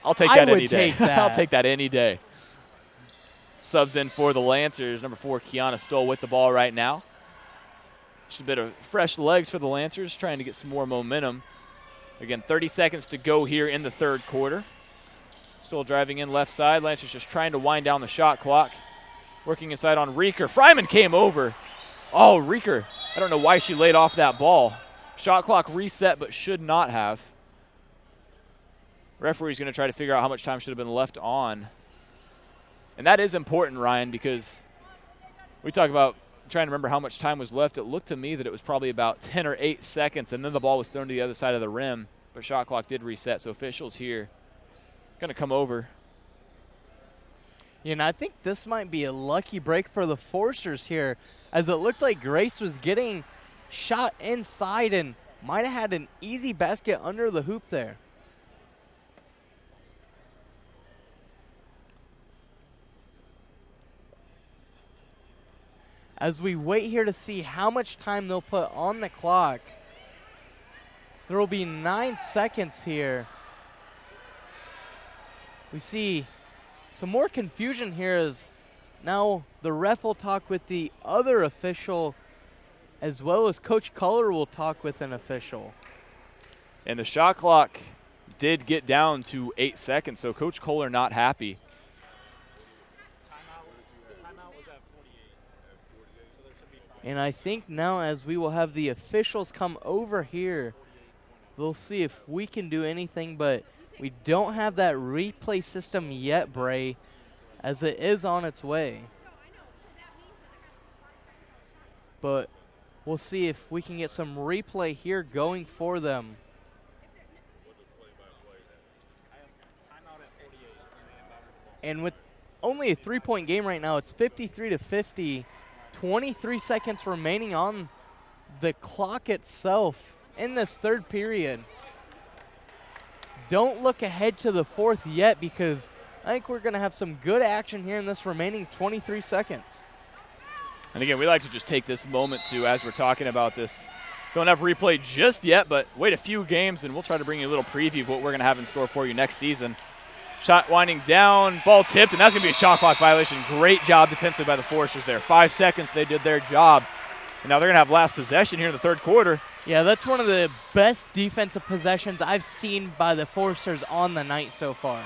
I'll take that any day. I'll take that any day. Subs in for the Lancers. Number 4, Kiana Stoll with the ball right now. Just a bit of fresh legs for the Lancers, trying to get some more momentum. Again, 30 seconds to go here in the 3rd quarter. Still driving in left side. Lancers just trying to wind down the shot clock. Working inside on Reeker. Fryman came over. Oh, Reeker. I don't know why she laid off that ball. Shot clock reset, but should not have. Referee's going to try to figure out how much time should have been left on. And that is important, Ryan, because we talk about trying to remember how much time was left. It looked to me that it was probably about 10 or 8 seconds, and then the ball was thrown to the other side of the rim. But shot clock did reset, so officials here going to come over. You know, I think this might be a lucky break for the Foresters here, as it looked like Grace was getting shot inside and might have had an easy basket under the hoop there. As we wait here to see how much time they'll put on the clock, there will be 9 seconds here. We see some more confusion here as now the ref will talk with the other official, as well as Coach Culler will talk with an official. And the shot clock did get down to 8 seconds, so Coach Culler not happy. And I think now as we will have the officials come over here, they'll see if we can do anything but We don't have that replay system yet, Bray, as it is on its way. But we'll see if we can get some replay here going for them. And with only a 3-point game right now, it's 53-50, 23 seconds remaining on the clock itself in this third period. Don't look ahead to the fourth yet, because I think we're going to have some good action here in this remaining 23 seconds. And again, we like to just take this moment to, as we're talking about this, don't have replay just yet, but wait a few games and we'll try to bring you a little preview of what we're going to have in store for you next season. Shot winding down, ball tipped, and that's going to be a shot clock violation. Great job defensively by the Foresters there. 5 seconds, they did their job. And now they're going to have last possession here in the third quarter. Yeah, that's one of the best defensive possessions I've seen by the Foresters on the night so far.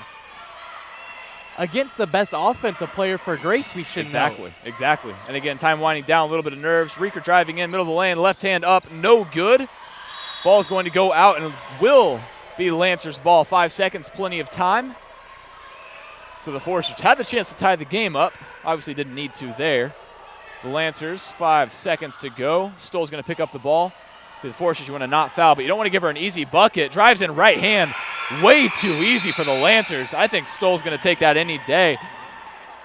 Against the best offensive player for Grace, we should know. Exactly. And again, time winding down, a little bit of nerves. Rieker driving in, middle of the lane, left hand up, no good. Ball's going to go out and will be Lancers' ball. 5 seconds, plenty of time. So the Foresters had the chance to tie the game up. Obviously didn't need to there. The Lancers, 5 seconds to go. Stoll's going to pick up the ball. The Foresters, you want to not foul, but you don't want to give her an easy bucket. Drives in right hand. Way too easy for the Lancers. I think Stoll's going to take that any day.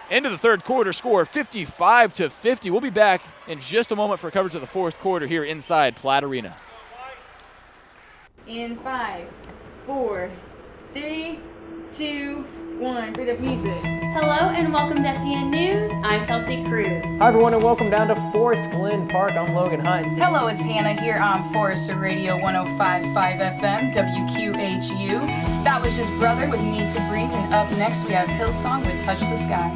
Into the third quarter, score 55-50. We'll be back in just a moment for coverage of the fourth quarter here inside Platt Arena. In 5, 4, 3, 2, 1. Bit of music. Hello and welcome to FDN News. I'm Kelsey Cruz. Hi everyone and welcome down to Forest Glen Park. I'm Logan Hunt. Hello, it's Hannah here on Forester Radio 105.5 FM, WQHU. That was just Brother with Need to Breathe, and up next we have Hillsong with Touch the Sky.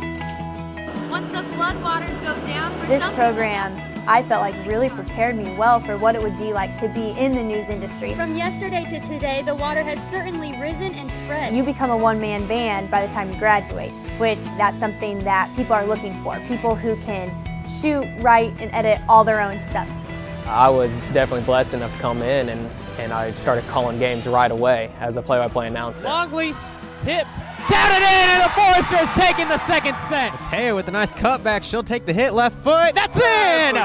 Once the floodwaters go down for This program, I felt like really prepared me well for what it would be like to be in the news industry. From yesterday to today, the water has certainly risen and spread. You become a one-man band by the time you graduate, which that's something that people are looking for. People who can shoot, write, and edit all their own stuff. I was definitely blessed enough to come in and I started calling games right away as a play-by-play announcer. Longley tipped. Down and in, and the Foresters taking the second set. Mateo with a nice cutback. She'll take the hit, left foot. That's in!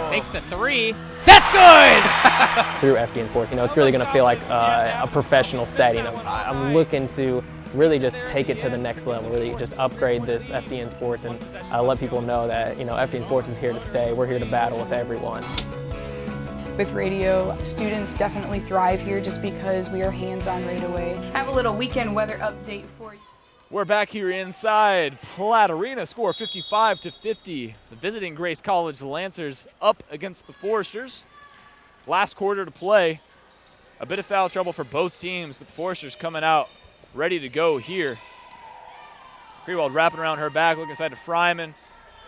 Makes the 3. That's good! Through FDN Sports, it's really going to feel like a professional setting. I'm looking to really just take it to the next level, really just upgrade this FDN Sports and let people know that, FDN Sports is here to stay. We're here to battle with everyone. With radio, students definitely thrive here just because we are hands-on right away. I have a little weekend weather update for you. We're back here inside Platt Arena, score 55-50. The visiting Grace College Lancers up against the Foresters. Last quarter to play. A bit of foul trouble for both teams, but the Foresters coming out ready to go here. Greenwald wrapping around her back, looking inside to Fryman.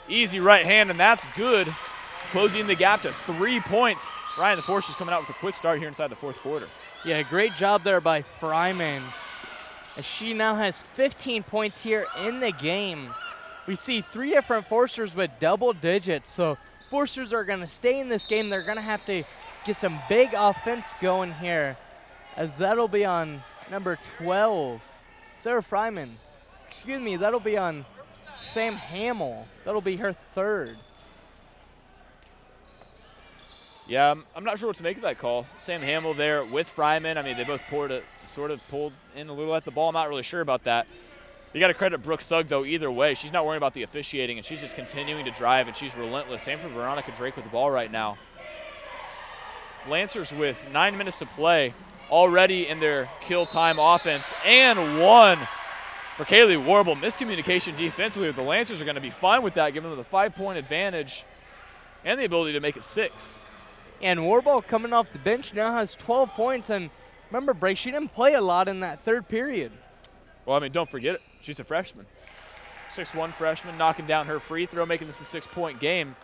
Easy right hand, and that's good. Closing the gap to 3 points. Ryan, the Foresters coming out with a quick start here inside the fourth quarter. Yeah, great job there by Fryman. As she now has 15 points here in the game. We see 3 different Foresters with double digits, so Foresters are going to stay in this game. They're going to have to get some big offense going here, as that'll be on number 12, Sarah Fryman. Excuse me, that'll be on Sam Hamill. That'll be her third. Yeah, I'm not sure what to make of that call. Sam Hamill there with Fryman. I mean, they both sort of pulled in a little at the ball. I'm not really sure about that. You got to credit Brooke Sugg, though, either way. She's not worrying about the officiating, and she's just continuing to drive, and she's relentless. Same for Veronica Drake with the ball right now. Lancers with 9 minutes to play, already in their kill time offense, and 1 for Kaylee Warble. Miscommunication defensively. The Lancers are going to be fine with that, giving them the 5-point advantage and the ability to make it 6. And Warble coming off the bench now has 12 points. And remember, Bray, she didn't play a lot in that third period. Well, I mean, don't forget it. She's a freshman. 6'1" freshman, knocking down her free throw, making this a 6-point game.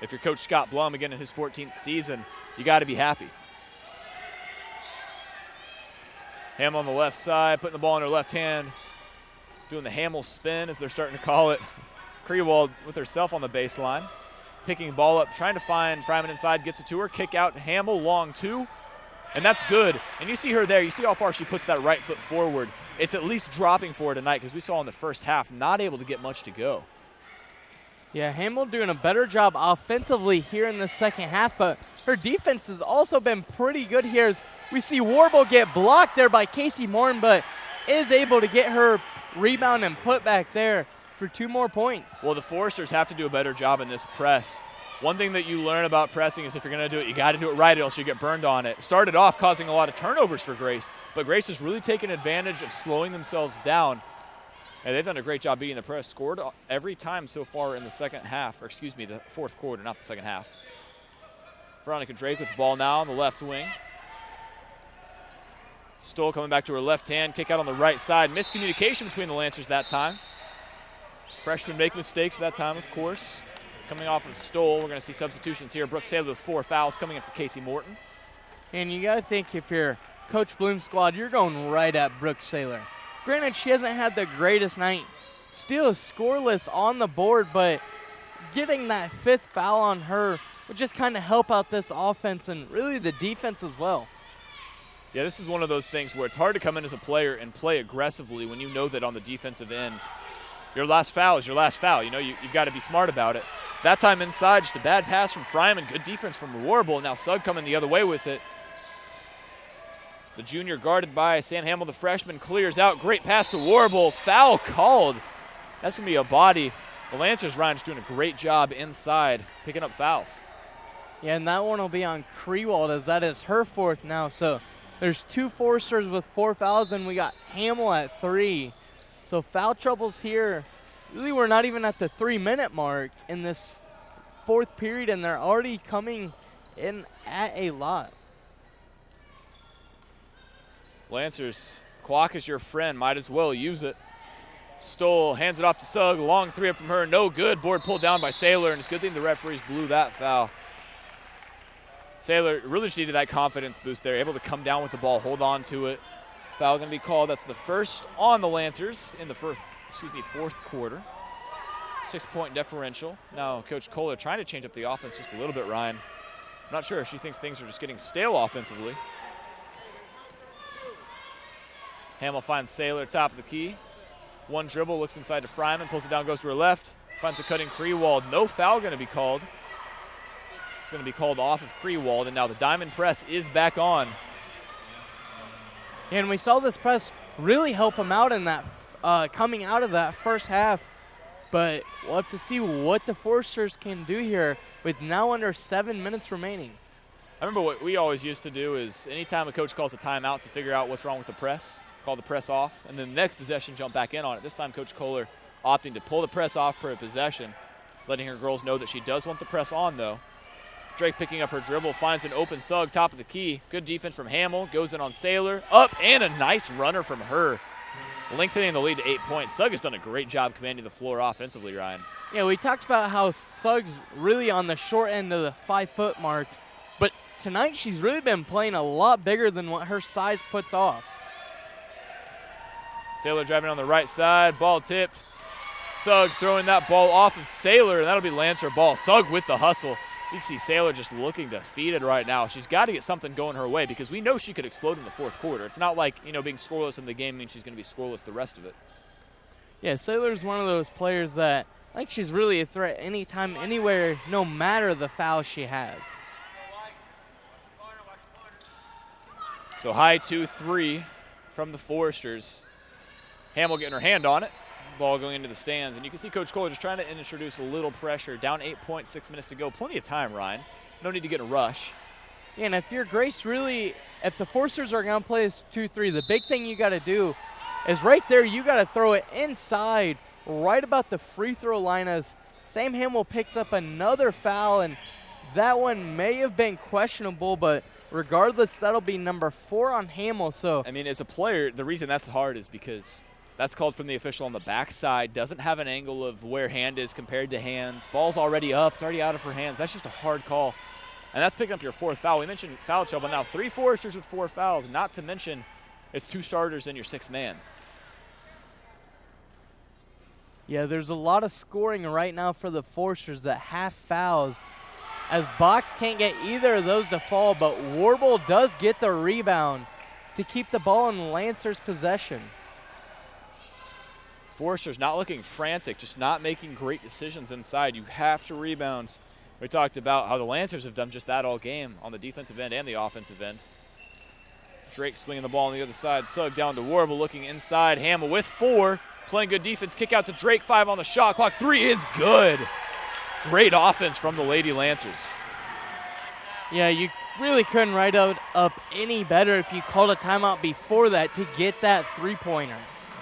If you're Coach Scott Blum, again in his 14th season, you got to be happy. Hamill on the left side, putting the ball in her left hand, doing the Hamill spin, as they're starting to call it. Krewald with herself on the baseline. Picking ball up, trying to find Fryman inside, gets it to her, kick out, Hamill, long 2. And that's good. And you see her there. You see how far she puts that right foot forward. It's at least dropping for her tonight because we saw in the first half not able to get much to go. Yeah, Hamill doing a better job offensively here in the second half, but her defense has also been pretty good here as we see Warble get blocked there by Casey Morton, but is able to get her rebound and put back there for 2 more points. Well, the Foresters have to do a better job in this press. One thing that you learn about pressing is if you're going to do it, you got to do it right or else you get burned on it. Started off causing a lot of turnovers for Grace, but Grace has really taken advantage of slowing themselves down. And they've done a great job beating the press. Scored every time so far in the second half, or excuse me, the fourth quarter, not the second half. Veronica Drake with the ball now on the left wing. Stoll coming back to her left hand, kick out on the right side. Miscommunication between the Lancers that time. Freshmen make mistakes that time, of course. Coming off of Stoll, we're going to see substitutions here. Brooke Saylor with 4 fouls coming in for Casey Morton. And you got to think if you're Coach Bloom's squad, you're going right at Brooke Saylor. Granted, she hasn't had the greatest night. Still scoreless on the board, but getting that 5th foul on her would just kind of help out this offense and really the defense as well. Yeah, this is one of those things where it's hard to come in as a player and play aggressively when you know that on the defensive end, your last foul is your last foul. You know, you've got to be smart about it. That time inside, just a bad pass from Fryman, good defense from Warble, and now Sugg coming the other way with it. The junior guarded by Sam Hamill, the freshman, clears out. Great pass to Warble. Foul called. That's going to be a body. The Lancers, Ryan's doing a great job inside, picking up fouls. Yeah, and that one will be on Krewald as that is her 4th now. So there's 2 Foresters with 4 fouls, and we got Hamill at 3. So foul troubles here. Really, we're not even at the 3-minute mark in this 4th period, and they're already coming in at a lot. Lancers, clock is your friend. Might as well use it. Stoll hands it off to Sugg. Long 3 up from her. No good. Board pulled down by Saylor, and it's a good thing the referees blew that foul. Saylor really just needed that confidence boost there. Able to come down with the ball, hold on to it. Foul going to be called. That's the first on the Lancers in the fourth quarter. 6-point differential. Now Coach Kohler trying to change up the offense just a little bit, Ryan. I'm not sure if she thinks things are just getting stale offensively. Hamill finds Saylor, top of the key. One dribble, looks inside to Fryman, pulls it down, goes to her left. Finds a cutting Krewald. No foul going to be called. It's going to be called off of Krewald, and now the diamond press is back on. And we saw this press really help them out in that coming out of that first half. But we'll have to see what the Foresters can do here with now under 7 minutes remaining. I remember what we always used to do is anytime a coach calls a timeout to figure out what's wrong with the press, call the press off, and then the next possession jump back in on it. This time Coach Kohler opting to pull the press off per possession, letting her girls know that she does want the press on though. Drake picking up her dribble, finds an open Sugg, top of the key. Good defense from Hamill, goes in on Saylor, up, and a nice runner from her. Lengthening the lead to 8 points. Sugg has done a great job commanding the floor offensively, Ryan. Yeah, we talked about how Sugg's really on the short end of the 5-foot mark, but tonight she's really been playing a lot bigger than what her size puts off. Saylor driving on the right side, ball tipped. Sugg throwing that ball off of Saylor, and that'll be Lancer ball. Sugg with the hustle. You can see Saylor just looking defeated right now. She's got to get something going her way because we know she could explode in the fourth quarter. It's not like, you know, being scoreless in the game means she's going to be scoreless the rest of it. Yeah, Saylor's one of those players that I think she's really a threat anytime, anywhere, no matter the foul she has. So high 2-3 from the Foresters. Hamill getting her hand on it. Ball going into the stands, and you can see Coach Kohler just trying to introduce a little pressure. Down 8 points, 6 minutes to go. Plenty of time, Ryan. No need to get in a rush. Yeah, and if you're Grace, really, if the Foresters are going to play this 2-3, the big thing you got to do is right there, you got to throw it inside right about the free throw line as Sam Hamill picks up another foul, and that one may have been questionable, but regardless, that'll be number 4 on Hamill. So I mean, as a player, the reason that's hard is because that's called from the official on the backside. Doesn't have an angle of where hand is compared to hand. Ball's already up. It's already out of her hands. That's just a hard call. And that's picking up your 4th foul. We mentioned foul trouble. Now 3 Foresters with 4 fouls, not to mention it's 2 starters and your 6th man. Yeah, there's a lot of scoring right now for the Foresters that have fouls. as Box can't get either of those to fall, but Warble does get the rebound to keep the ball in Lancers' possession. Forrester's not looking frantic, just not making great decisions inside. You have to rebound. We talked about how the Lancers have done just that all game on the defensive end and the offensive end. Drake swinging the ball on the other side. Sugg down to Warble, looking inside. Hamill with 4, playing good defense. Kick out to Drake, 5 on the shot clock. 3 is good. Great offense from the Lady Lancers. Yeah, you really couldn't write out up any better if you called a timeout before that to get that three-pointer.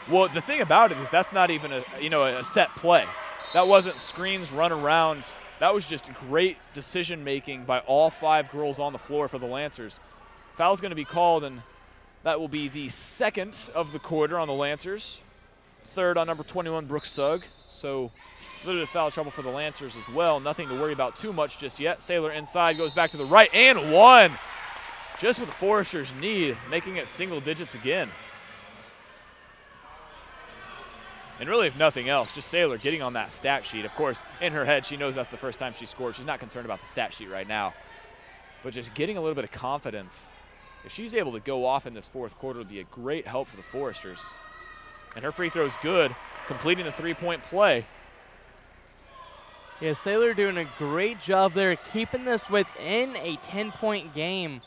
Well, the thing about it is that's not even a set play. That wasn't screens, run-arounds. That was just great decision-making by all 5 girls on the floor for the Lancers. Foul's going to be called, and that will be the 2nd of the quarter on the Lancers. 3rd on number 21, Brooke Sugg. So a little bit of foul trouble for the Lancers as well. Nothing to worry about too much just yet. Saylor inside, goes back to the right, and 1. Just what the Foresters need, making it single digits again. And really, if nothing else, just Saylor getting on that stat sheet. Of course, in her head, she knows that's the first time she scored. She's not concerned about the stat sheet right now. But just getting a little bit of confidence. If she's able to go off in this 4th quarter, it would be a great help for the Foresters. And her free throw's good, completing the 3-point play. Yeah, Saylor doing a great job there, keeping this within a 10-point game,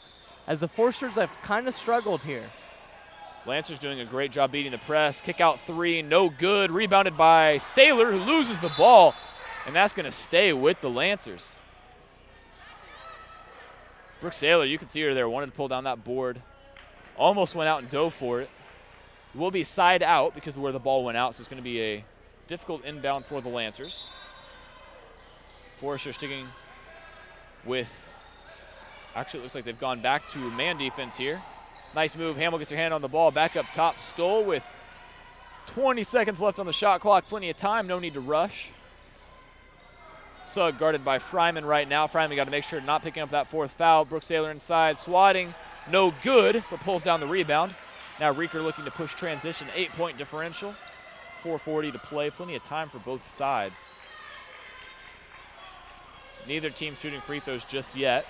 as the Foresters have kind of struggled here. Lancers doing a great job beating the press. Kick out 3, no good. Rebounded by Saylor, who loses the ball, and that's going to stay with the Lancers. Brooke Saylor, you can see her there, wanted to pull down that board. Almost went out and dove for it. It will be side out because of where the ball went out, so it's going to be a difficult inbound for the Lancers. Forrester sticking with, actually it looks like they've gone back to man defense here. Nice move, Hamill gets her hand on the ball, back up top, Stoll with 20 seconds left on the shot clock, plenty of time, no need to rush. Sugg guarded by Fryman right now. Fryman got to make sure not picking up that 4th foul. Brooke Saylor inside, swatting, no good, but pulls down the rebound. Now Reeker looking to push transition, 8-point differential. 4:40 to play, plenty of time for both sides. Neither team shooting free throws just yet.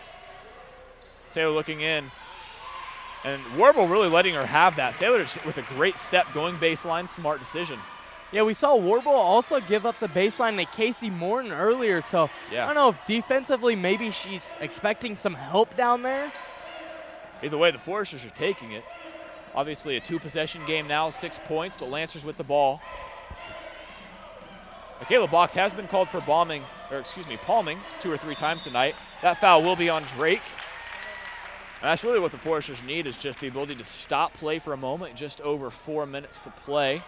Saylor looking in. And Warble really letting her have that. Saylor with a great step going baseline, smart decision. Yeah, we saw Warble also give up the baseline to Casey Morton earlier, so yeah. I don't know if defensively maybe she's expecting some help down there. Either way, the Foresters are taking it. Obviously a 2-possession game now, 6 points, but Lancers with the ball. Michaela Box has been called for palming 2 or 3 times tonight. That foul will be on Drake. And that's really what the Foresters need, is just the ability to stop play for a moment, just over 4 minutes to play.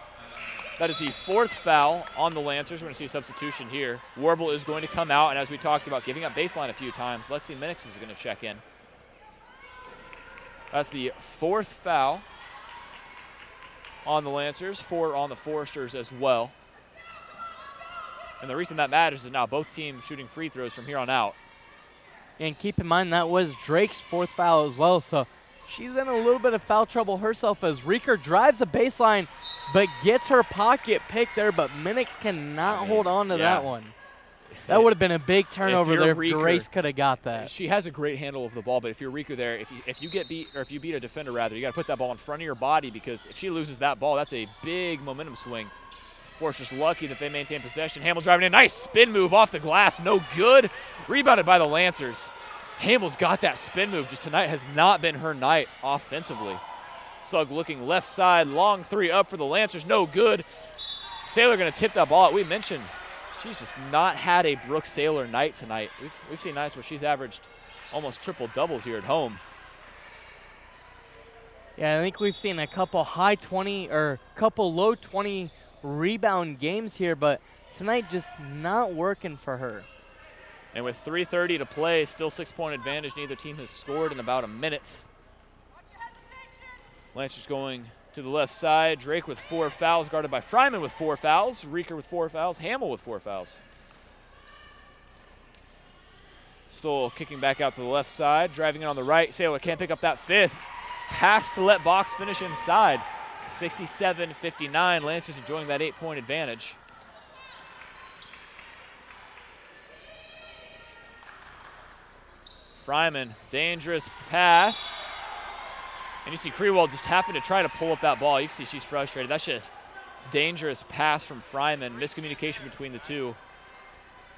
That is the 4th foul on the Lancers. We're going to see a substitution here. Warble is going to come out, and as we talked about, giving up baseline a few times, Lexi Minix is going to check in. That's the 4th foul on the Lancers, 4 on the Foresters as well. And the reason that matters is now both teams shooting free throws from here on out. And keep in mind that was Drake's 4th foul as well, so she's in a little bit of foul trouble herself as Reeker drives the baseline but gets her pocket pick there, but Minix cannot hold on to that one. That would have been a big turnover there if Grace could have got that. She has a great handle of the ball, but if you're Reeker there, if you get beat, or if you beat a defender rather, you got to put that ball in front of your body, because if she loses that ball, that's a big momentum swing. Forrester's lucky that they maintain possession. Hamill driving in, nice spin move off the glass, no good. Rebounded by the Lancers. Hamill's got that spin move, just tonight has not been her night offensively. Sugg looking left side, long 3 up for the Lancers, no good. Saylor going to tip that ball out. We mentioned she's just not had a Brooke Saylor night tonight. We've seen nights where she's averaged almost triple doubles here at home. Yeah, I think we've seen a couple high 20 or couple low 20 rebound games here, but tonight just not working for her. And with 3:30 to play, still 6-point advantage. Neither team has scored in about a minute. Lancers going to the left side. Drake with 4 fouls, guarded by Fryman with 4 fouls. Reeker with 4 fouls. Hamill with 4 fouls. Stoll kicking back out to the left side, driving it on the right. Saylor can't pick up that 5th. Has to let Box finish inside. 67-59. Lancers enjoying that 8-point advantage. Fryman, dangerous pass. And you see Krewald just having to try to pull up that ball. You can see she's frustrated. That's just dangerous pass from Fryman, miscommunication between the two.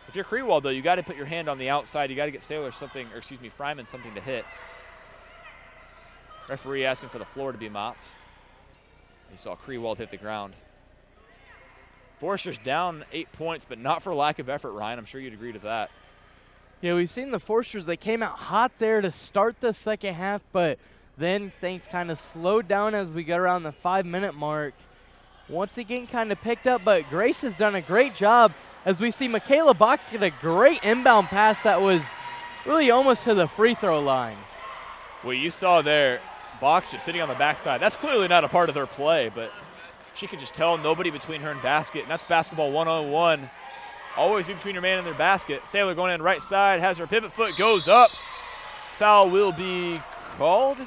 If you're Krewald, though, you got to put your hand on the outside. You got to get Fryman something to hit. Referee asking for the floor to be mopped. You saw Krewald hit the ground. Forster's down 8 points, but not for lack of effort, Ryan. I'm sure you'd agree to that. Yeah, we've seen the Forsters. They came out hot there to start the second half, but then things kind of slowed down as we got around the 5-minute mark. Once again, kind of picked up, but Grace has done a great job as we see Michaela Box get a great inbound pass that was really almost to the free throw line. Well, you saw there, Box just sitting on the backside. That's clearly not a part of their play, but she could just tell nobody between her and basket, and that's basketball 101. Always be between your man and their basket. Saylor going in right side, has her pivot foot, goes up. Foul will be called.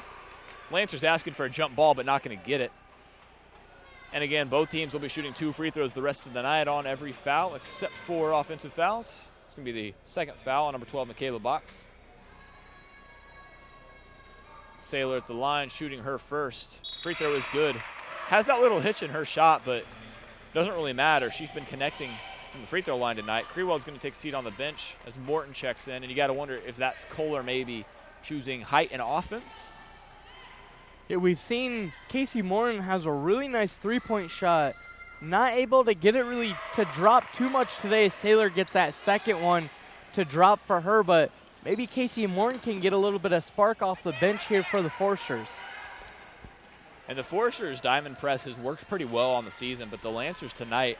Lancer's asking for a jump ball, but not going to get it. And again, both teams will be shooting 2 free throws the rest of the night on every foul, except for offensive fouls. It's going to be the second foul on number 12, Michaela Box. Saylor at the line, shooting her first. Free throw is good. Has that little hitch in her shot, but doesn't really matter. She's been connecting from the free throw line tonight. Krewald's going to take a seat on the bench as Morton checks in, and you got to wonder if that's Kohler maybe choosing height and offense. Yeah, we've seen Casey Morton has a really nice three-point shot. Not able to get it really to drop too much today. Saylor gets that second one to drop for her, but maybe Casey Morton can get a little bit of spark off the bench here for the Forsters. And the Forsters' diamond press has worked pretty well on the season, but the Lancers tonight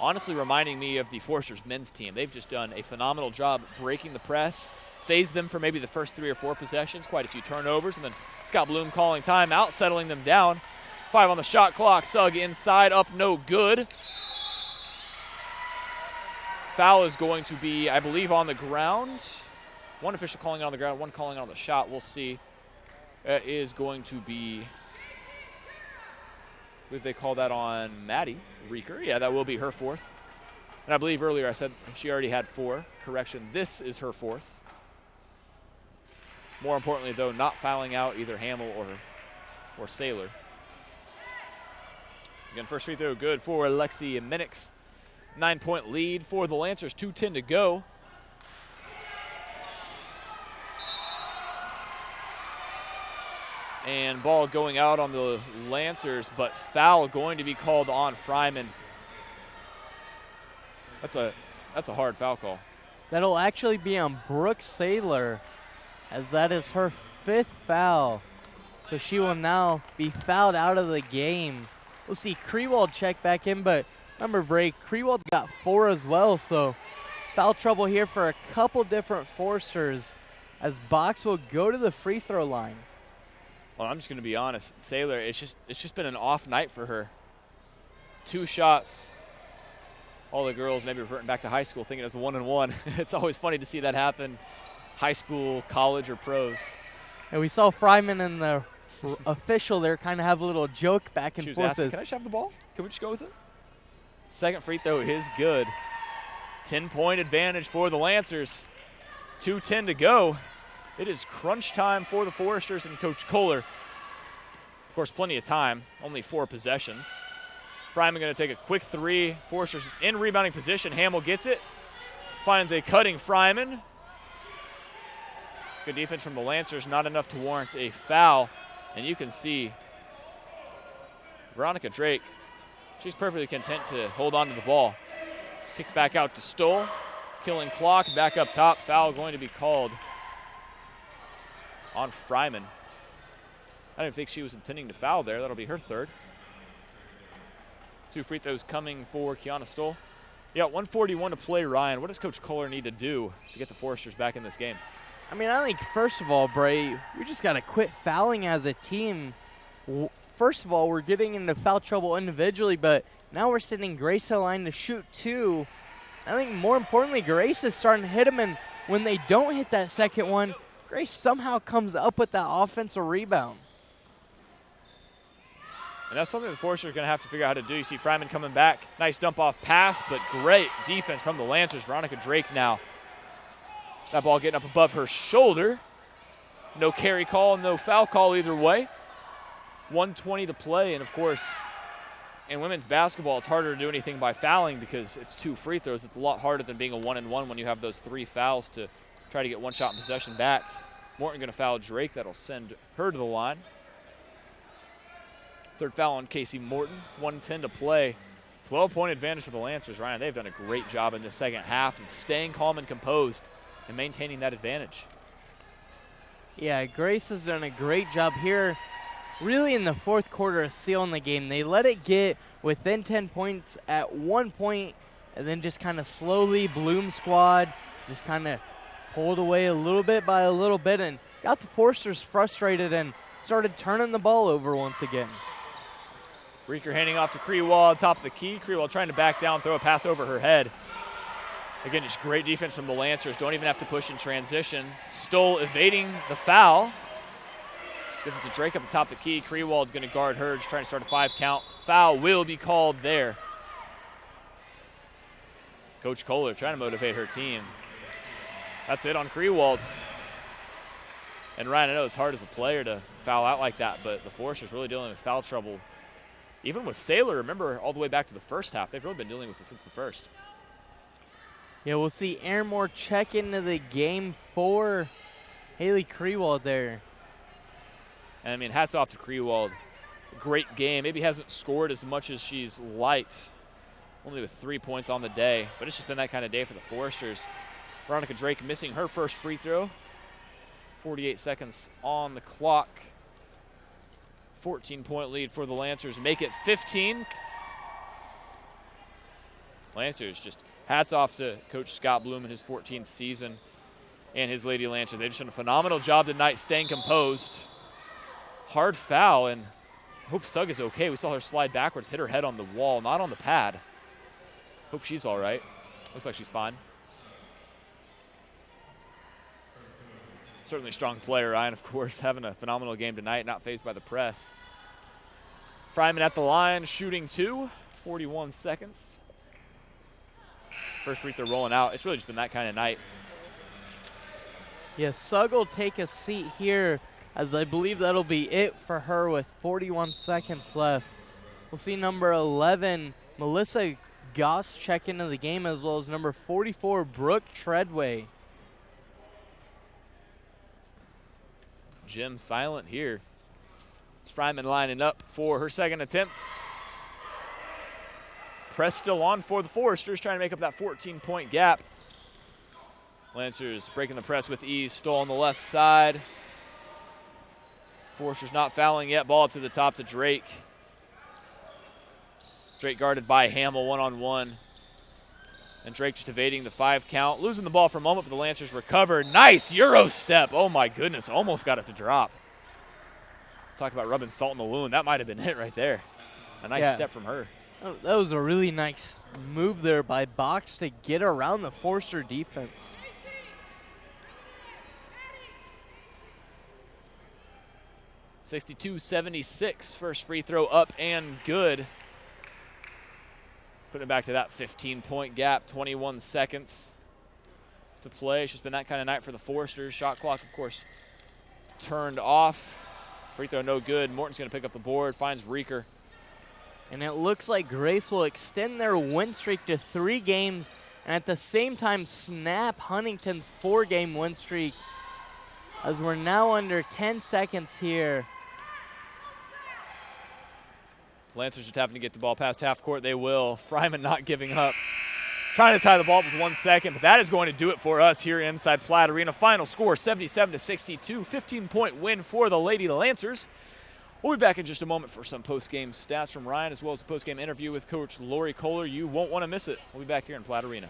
honestly reminding me of the Forsters men's team. They've just done a phenomenal job breaking the press, phased them for maybe the first 3 or 4 possessions, quite a few turnovers, and then Scott Bloom calling timeout, settling them down. 5 on the shot clock. Sugg inside, up, no good. Foul is going to be, I believe, on the ground. One official calling it on the ground, one calling it on the shot. We'll see. It is going to be, I believe they call that on Maddie Reeker. Yeah, that will be her 4th. And I believe earlier I said she already had 4. Correction, this is her 4th. More importantly, though, not fouling out either Hamill or Saylor. Again, first free throw good for Alexi Minix. 9-point lead for the Lancers, 2:10 to go. And ball going out on the Lancers, but foul going to be called on Fryman. That's a hard foul call. That'll actually be on Brooke Saylor, as that is her 5th foul. So she will now be fouled out of the game. We'll see Krewald check back in, but remember, Bray, Krewald got 4 as well, so foul trouble here for a couple different Forsters as Box will go to the free throw line. Well, I'm just going to be honest. Saylor, it's just been an off night for her. 2 shots. All the girls maybe reverting back to high school thinking it was a 1-and-1. It's always funny to see that happen, high school, college, or pros. And we saw Fryman and the official there kind of have a little joke back and She was forth. asking, can I shove the ball? Can we just go with it? Second free throw is good. 10-point advantage for the Lancers. 2:10 to go. It is crunch time for the Foresters and Coach Kohler. Of course, plenty of time, only 4 possessions. Fryman going to take a quick 3. Foresters in rebounding position. Hamill gets it, finds a cutting Fryman. Good defense from the Lancers, not enough to warrant a foul. And you can see Veronica Drake, she's perfectly content to hold on to the ball. Kick back out to Stoll, killing clock, back up top. Foul going to be called on Fryman. I didn't think she was intending to foul there. That'll be her 3rd. 2 free throws coming for Kiana Stoll. Yeah, 1:41 to play, Ryan. What does Coach Kohler need to do to get the Foresters back in this game? I mean, I think, first of all, Bray, we just got to quit fouling as a team. First of all, we're getting into foul trouble individually, but now we're sending Grace to the line to shoot 2. I think more importantly, Grace is starting to hit them, and when they don't hit that second one, Grace somehow comes up with that offensive rebound. And that's something the Foresters are going to have to figure out how to do. You see Fryman coming back. Nice dump-off pass, but great defense from the Lancers. Veronica Drake now That ball getting up above her shoulder. No carry call, no foul call either way. 1:20 to play, and of course, in women's basketball, it's harder to do anything by fouling because it's 2 free throws. It's a lot harder than being a 1-and-1 when you have those 3 fouls to try to get 1 shot in possession back. Morton going to foul Drake. That'll send her to the line. 3rd foul on Casey Morton. 1:10 to play. 12-point advantage for the Lancers. Ryan, they've done a great job in the second half of staying calm and composed and maintaining that advantage. Yeah, Grace has done a great job here, really in the 4th quarter of sealing the game. They let it get within 10 points at one point, and then just kind of slowly, Bloom squad just kind of pulled away a little bit by a little bit and got the Forsters frustrated and started turning the ball over once again. Reeker handing off to Krewald on top of the key. Krewald trying to back down, throw a pass over her head. Again, just great defense from the Lancers. Don't even have to push in transition. Stoll evading the foul. Gives it to Drake up the top of the key. Krewald going to guard her, just trying to start a 5 count. Foul will be called there. Coach Kohler trying to motivate her team. That's it on Krewald. And Ryan, I know it's hard as a player to foul out like that, but the Foresters really dealing with foul trouble. Even with Saylor, remember, all the way back to the first half, they've really been dealing with it since the first. Yeah, we'll see Aaron Moore check into the game for Haley Krewald there. And I mean, hats off to Krewald. Great game. Maybe hasn't scored as much as she's liked, only with 3 points on the day, but it's just been that kind of day for the Foresters. Veronica Drake missing her first free throw. 48 seconds on the clock. 14-point lead for the Lancers. Make it 15. Lancers, just hats off to Coach Scott Bloom in his 14th season and his Lady Lancers. They've just done a phenomenal job tonight staying composed. Hard foul, and hope Sugg is okay. We saw her slide backwards, hit her head on the wall, not on the pad. Hope she's all right. Looks like she's fine. Certainly a strong player, Ryan, of course, having a phenomenal game tonight, not fazed by the press. Fryman at the line, shooting 2, 41 seconds. First free throw rolling out. It's really just been that kind of night. Yeah, Sugg will take a seat here, as I believe that'll be it for her with 41 seconds left. We'll see number 11, Melissa Goss, check into the game, as well as number 44, Brooke Treadway. Jim silent here. It's Fryman lining up for her second attempt. Press still on for the Foresters, trying to make up that 14-point gap. Lancers breaking the press with ease. Stoll on the left side. Foresters not fouling yet. Ball up to the top to Drake. Drake guarded by Hamill one-on-one. And Drake just evading the 5 count. Losing the ball for a moment, but the Lancers recover. Nice Euro step. Oh my goodness, almost got it to drop. Talk about rubbing salt in the wound. That might have been it right there. A nice step from her. Oh, that was a really nice move there by Box to get around the Forster defense. (62-76). First free throw up and good. Putting it back to that 15-point gap, 21 seconds to play. It's just been that kind of night for the Foresters. Shot clock, of course, turned off. Free throw no good. Morton's going to pick up the board, finds Reeker. And it looks like Grace will extend their win streak to 3 games and at the same time snap Huntington's 4-game win streak, as we're now under 10 seconds here. Lancers just having to get the ball past half court. They will. Fryman not giving up. Trying to tie the ball up with 1 second, but that is going to do it for us here inside Platt Arena. Final score 77-62. 15-point win for the Lady Lancers. We'll be back in just a moment for some post-game stats from Ryan, as well as a post-game interview with Coach Lori Kohler. You won't want to miss it. We'll be back here in Platt Arena.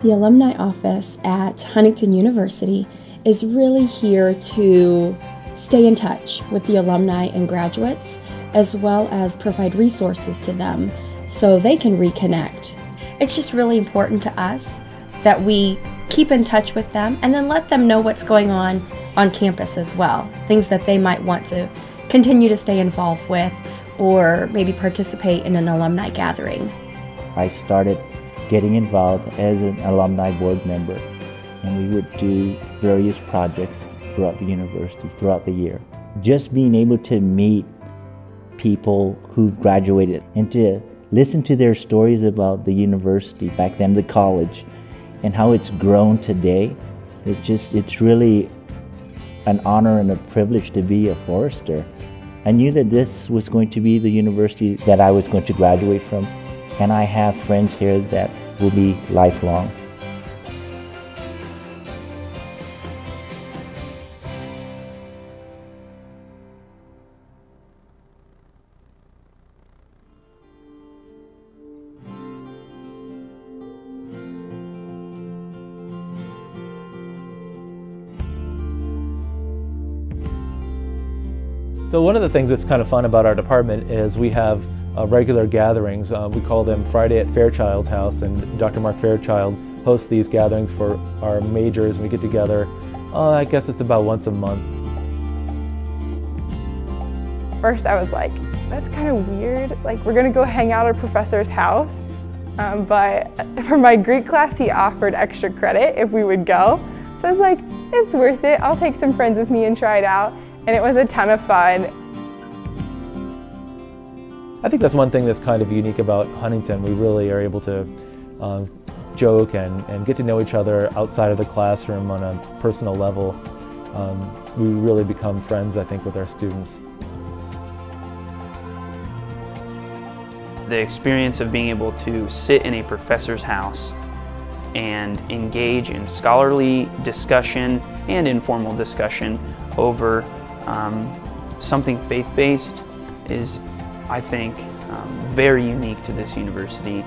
The alumni office at Huntington University is really here to stay in touch with the alumni and graduates, as well as provide resources to them so they can reconnect. It's just really important to us that we keep in touch with them and then let them know what's going on campus as well, things that they might want to continue to stay involved with or maybe participate in an alumni gathering. I started getting involved as an alumni board member, and we would do various projects throughout the university, throughout the year. Just being able to meet people who've graduated and to listen to their stories about the university, back then the college, and how it's grown today, it's really an honor and a privilege to be a Forester. I knew that this was going to be the university that I was going to graduate from, and I have friends here that will be lifelong. So one of the things that's kind of fun about our department is we have regular gatherings. We call them Friday at Fairchild's house, and Dr. Mark Fairchild hosts these gatherings for our majors. We get together, I guess it's about once a month. First I was like, that's kind of weird. Like, we're gonna go hang out at a professor's house. But for my Greek class, he offered extra credit if we would go. So I was like, it's worth it. I'll take some friends with me and try it out. And it was a ton of fun. I think that's one thing that's kind of unique about Huntington. We really are able to joke and get to know each other outside of the classroom on a personal level. We really become friends, I think, with our students. The experience of being able to sit in a professor's house and engage in scholarly discussion and informal discussion over something faith-based is, I think, very unique to this university.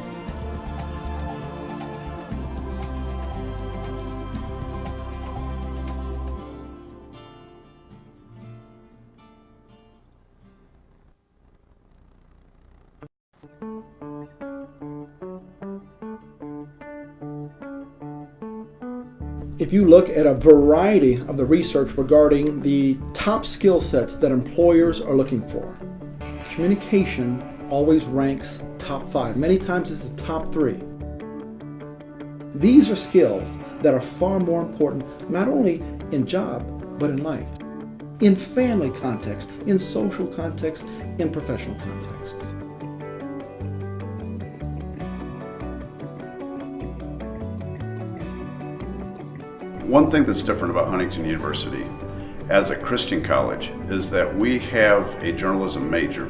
If you look at a variety of the research regarding the top skill sets that employers are looking for, communication always ranks top 5. Many times it's the top 3. These are skills that are far more important, not only in job, but in life, in family context, in social context, in professional contexts. One thing that's different about Huntington University as a Christian college is that we have a journalism major.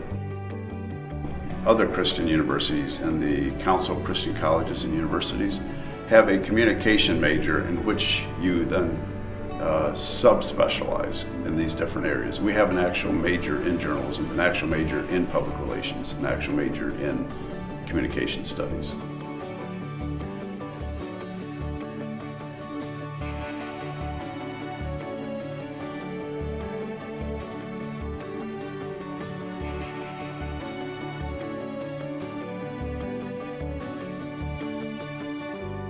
Other Christian universities and the Council of Christian Colleges and Universities have a communication major in which you then subspecialize in these different areas. We have an actual major in journalism, an actual major in public relations, an actual major in communication studies.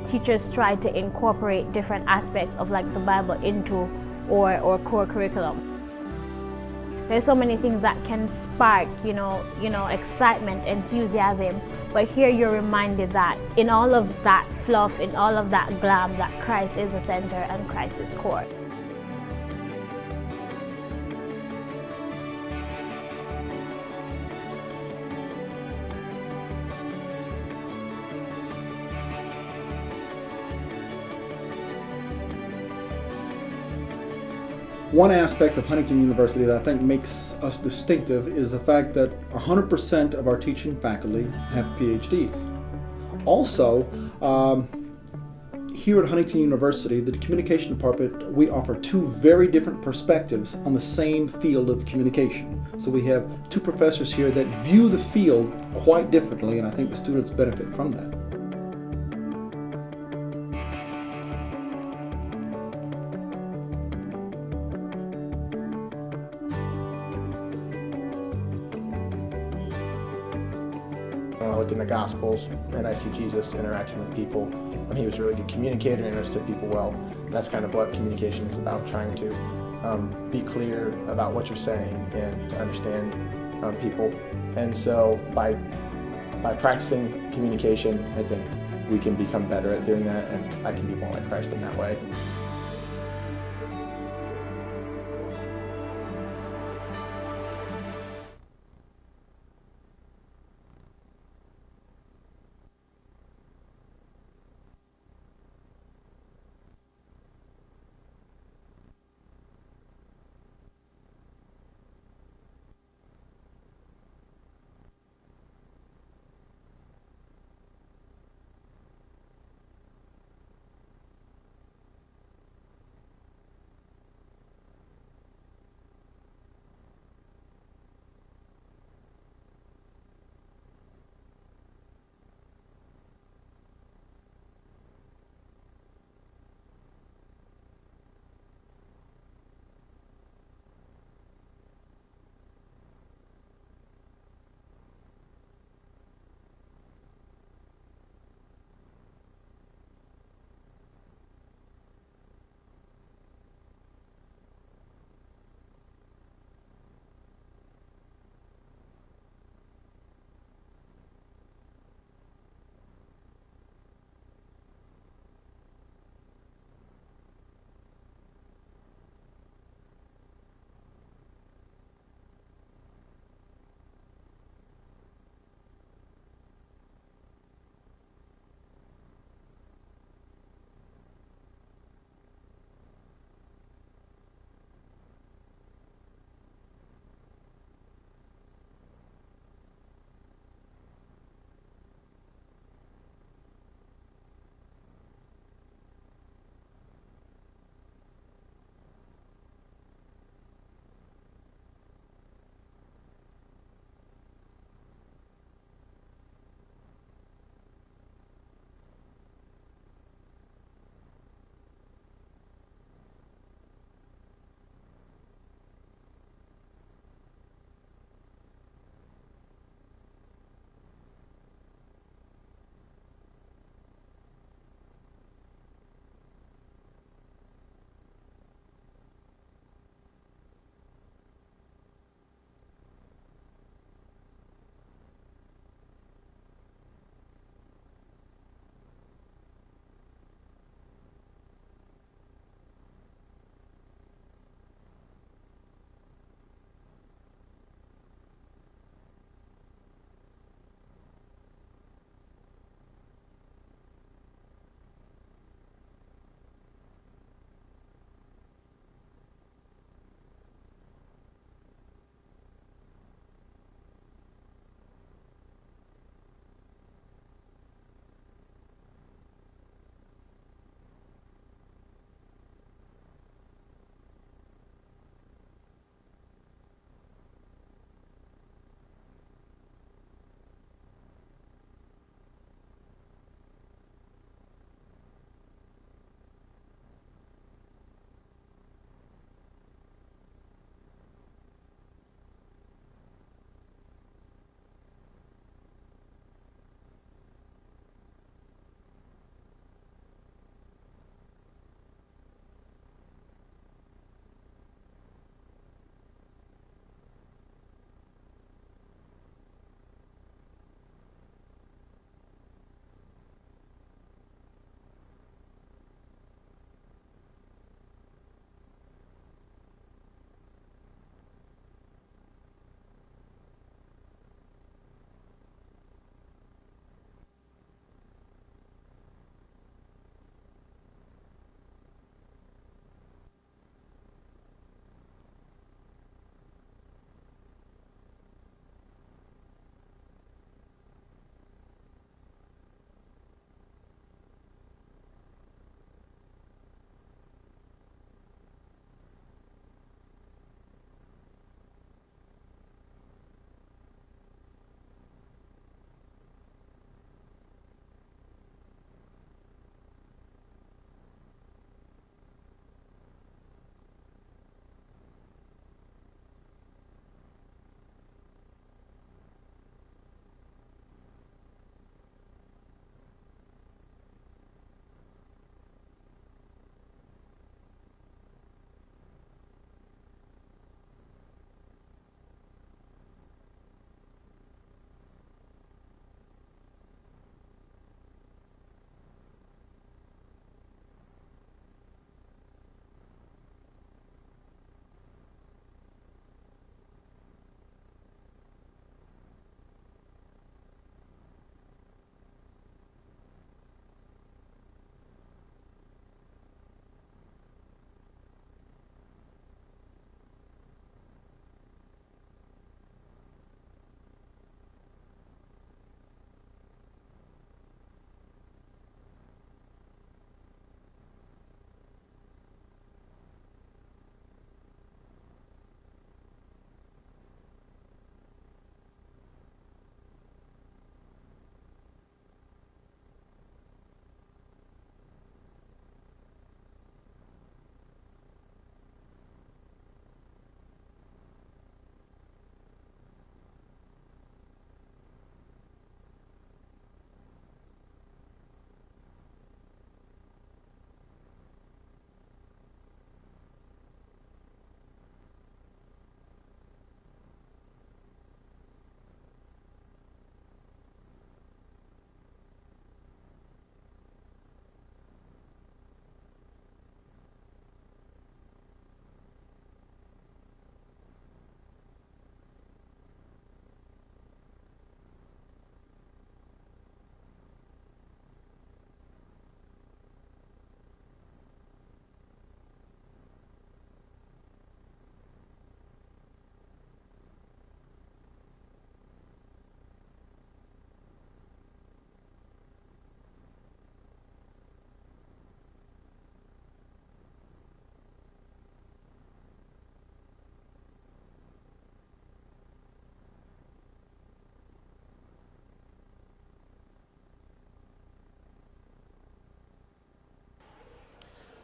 Teachers try to incorporate different aspects of like the Bible into or core curriculum. There's so many things that can spark, you know, excitement, enthusiasm. But here you're reminded that in all of that fluff, in all of that glam, that Christ is the center and Christ is core. One aspect of Huntington University that I think makes us distinctive is the fact that 100% of our teaching faculty have PhDs. Also, here at Huntington University, the communication department, we offer 2 very different perspectives on the same field of communication. So we have 2 professors here that view the field quite differently, and I think the students benefit from that. look in the Gospels and I see Jesus interacting with people. He was a really good communicator and understood people well. That's kind of what communication is about, trying to be clear about what you're saying and to understand people. And so by practicing communication, I think we can become better at doing that, and I can be more like Christ in that way.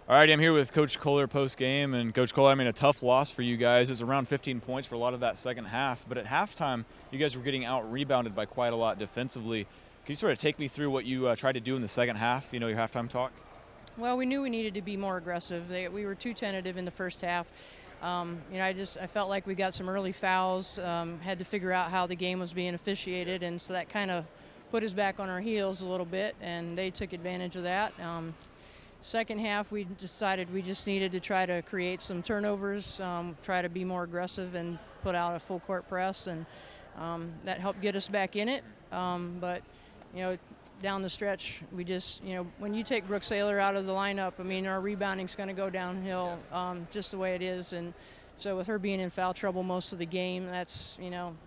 All right, I'm here with Coach Kohler post-game. And Coach Kohler, I mean, a tough loss for you guys. It was around 15 points for a lot of that second half. But at halftime, you guys were getting out-rebounded by quite a lot defensively. Can you sort of take me through what you tried to do in the second half, your halftime talk? Well, we knew we needed to be more aggressive. We were too tentative in the first half. I felt like we got some early fouls, had to figure out how the game was being officiated, and so that kind of put us back on our heels a little bit, and they took advantage of that. Second half, we decided we just needed to try to create some turnovers, try to be more aggressive and put out a full court press, and that helped get us back in it. But down the stretch, we just, when you take Brooke Saylor out of the lineup, I mean, our rebounding's going to go downhill just the way it is. And so with her being in foul trouble most of the game, that's,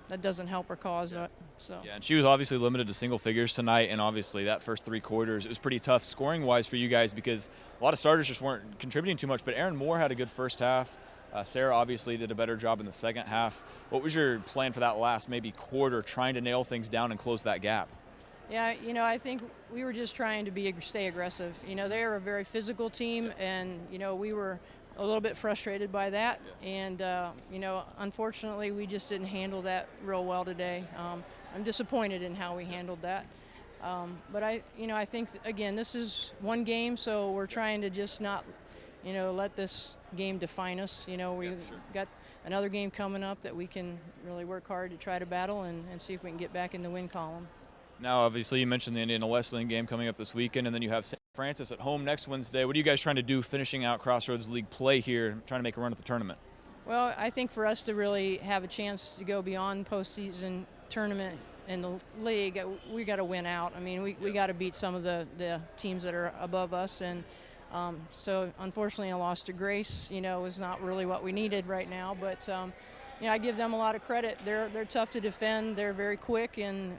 that doesn't help her cause. So. Yeah, and she was obviously limited to single figures tonight, and obviously that first 3 quarters, it was pretty tough scoring-wise for you guys because a lot of starters just weren't contributing too much, but Erin Moore had a good first half. Sarah obviously did a better job in the second half. What was your plan for that last maybe quarter, trying to nail things down and close that gap? Yeah, I think we were just trying to stay aggressive. They are a very physical team, and, we were a little bit frustrated by that. And, unfortunately, we just didn't handle that real well today. I'm disappointed in how we handled that. But I think, again, this is one game, so we're trying to just not, let this game define us. We've got another game coming up that we can really work hard to try to battle and see if we can get back in the win column. Now, obviously, you mentioned the Indiana Wesleyan game coming up this weekend, and then you have St. Francis at home next Wednesday. What are you guys trying to do finishing out Crossroads League play here, trying to make a run at the tournament? Well, I think for us to really have a chance to go beyond postseason tournament in the league, we got to win out. I mean, we got to beat some of the teams that are above us, and so unfortunately a loss to Grace, is not really what we needed right now, but I give them a lot of credit. They're tough to defend. They're very quick, and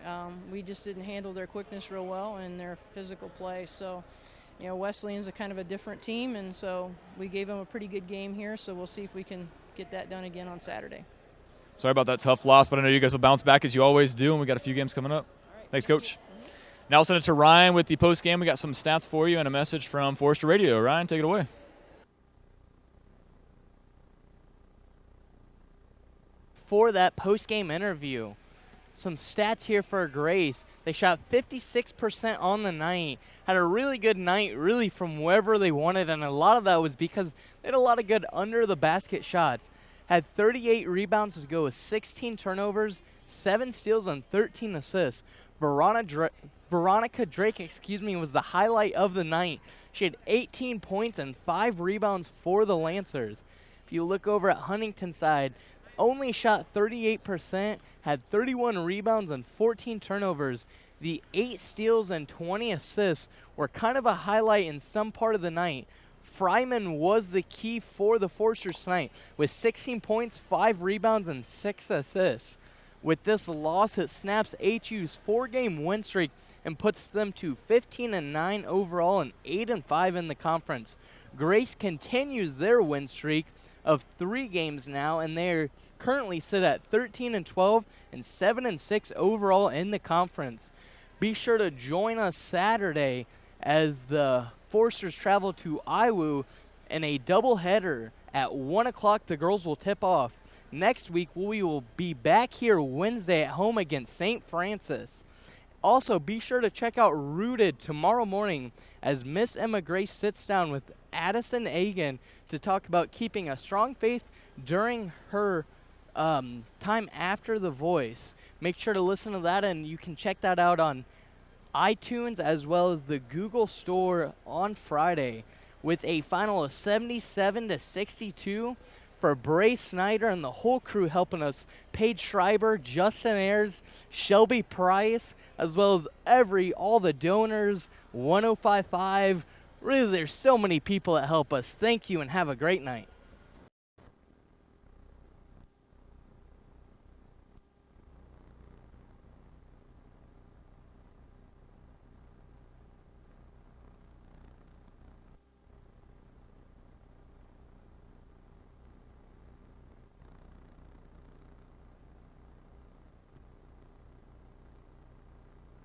we just didn't handle their quickness real well and their physical play. So, Wesleyan's a kind of a different team, and so we gave them a pretty good game here, so we'll see if we can get that done again on Saturday. Sorry about that tough loss, but I know you guys will bounce back as you always do, and we got a few games coming up. Thanks, Coach. Now I'll send it to Ryan with the post game. We got some stats for you and a message from Forrester Radio. Ryan, take it away. For that post-game interview, some stats here for Grace. They shot 56% on the night, had a really good night really from wherever they wanted, and a lot of that was because they had a lot of good under-the-basket shots. Had 38 rebounds to go with 16 turnovers, 7 steals, and 13 assists. Veronica Drake, was the highlight of the night. She had 18 points and 5 rebounds for the Lancers. If you look over at Huntington's side, only shot 38%, had 31 rebounds and 14 turnovers. The 8 steals and 20 assists were kind of a highlight in some part of the night. Fryman was the key for the Forsters tonight with 16 points, 5 rebounds, and 6 assists. With this loss, it snaps HU's 4-game win streak and puts them to 15-9 overall and 8-5 in the conference. Grace continues their win streak of 3 games now, and they're currently sit at 13-12 and 7-6 overall in the conference. Be sure to join us Saturday as the Forsters travel to Iwu in a doubleheader at 1 o'clock. The girls will tip off. Next week, we will be back here Wednesday at home against St. Francis. Also, be sure to check out Rooted tomorrow morning as Miss Emma Grace sits down with Addison Agan to talk about keeping a strong faith during her time after The Voice. Make sure to listen to that, and you can check that out on iTunes as well as the Google Store on Friday, with a final of 77-62 for Bray Snyder and the whole crew helping us. Paige Schreiber, Justin Ayers, Shelby Price, as well as all the donors, 105.5. Really, there's so many people that help us. Thank you and have a great night.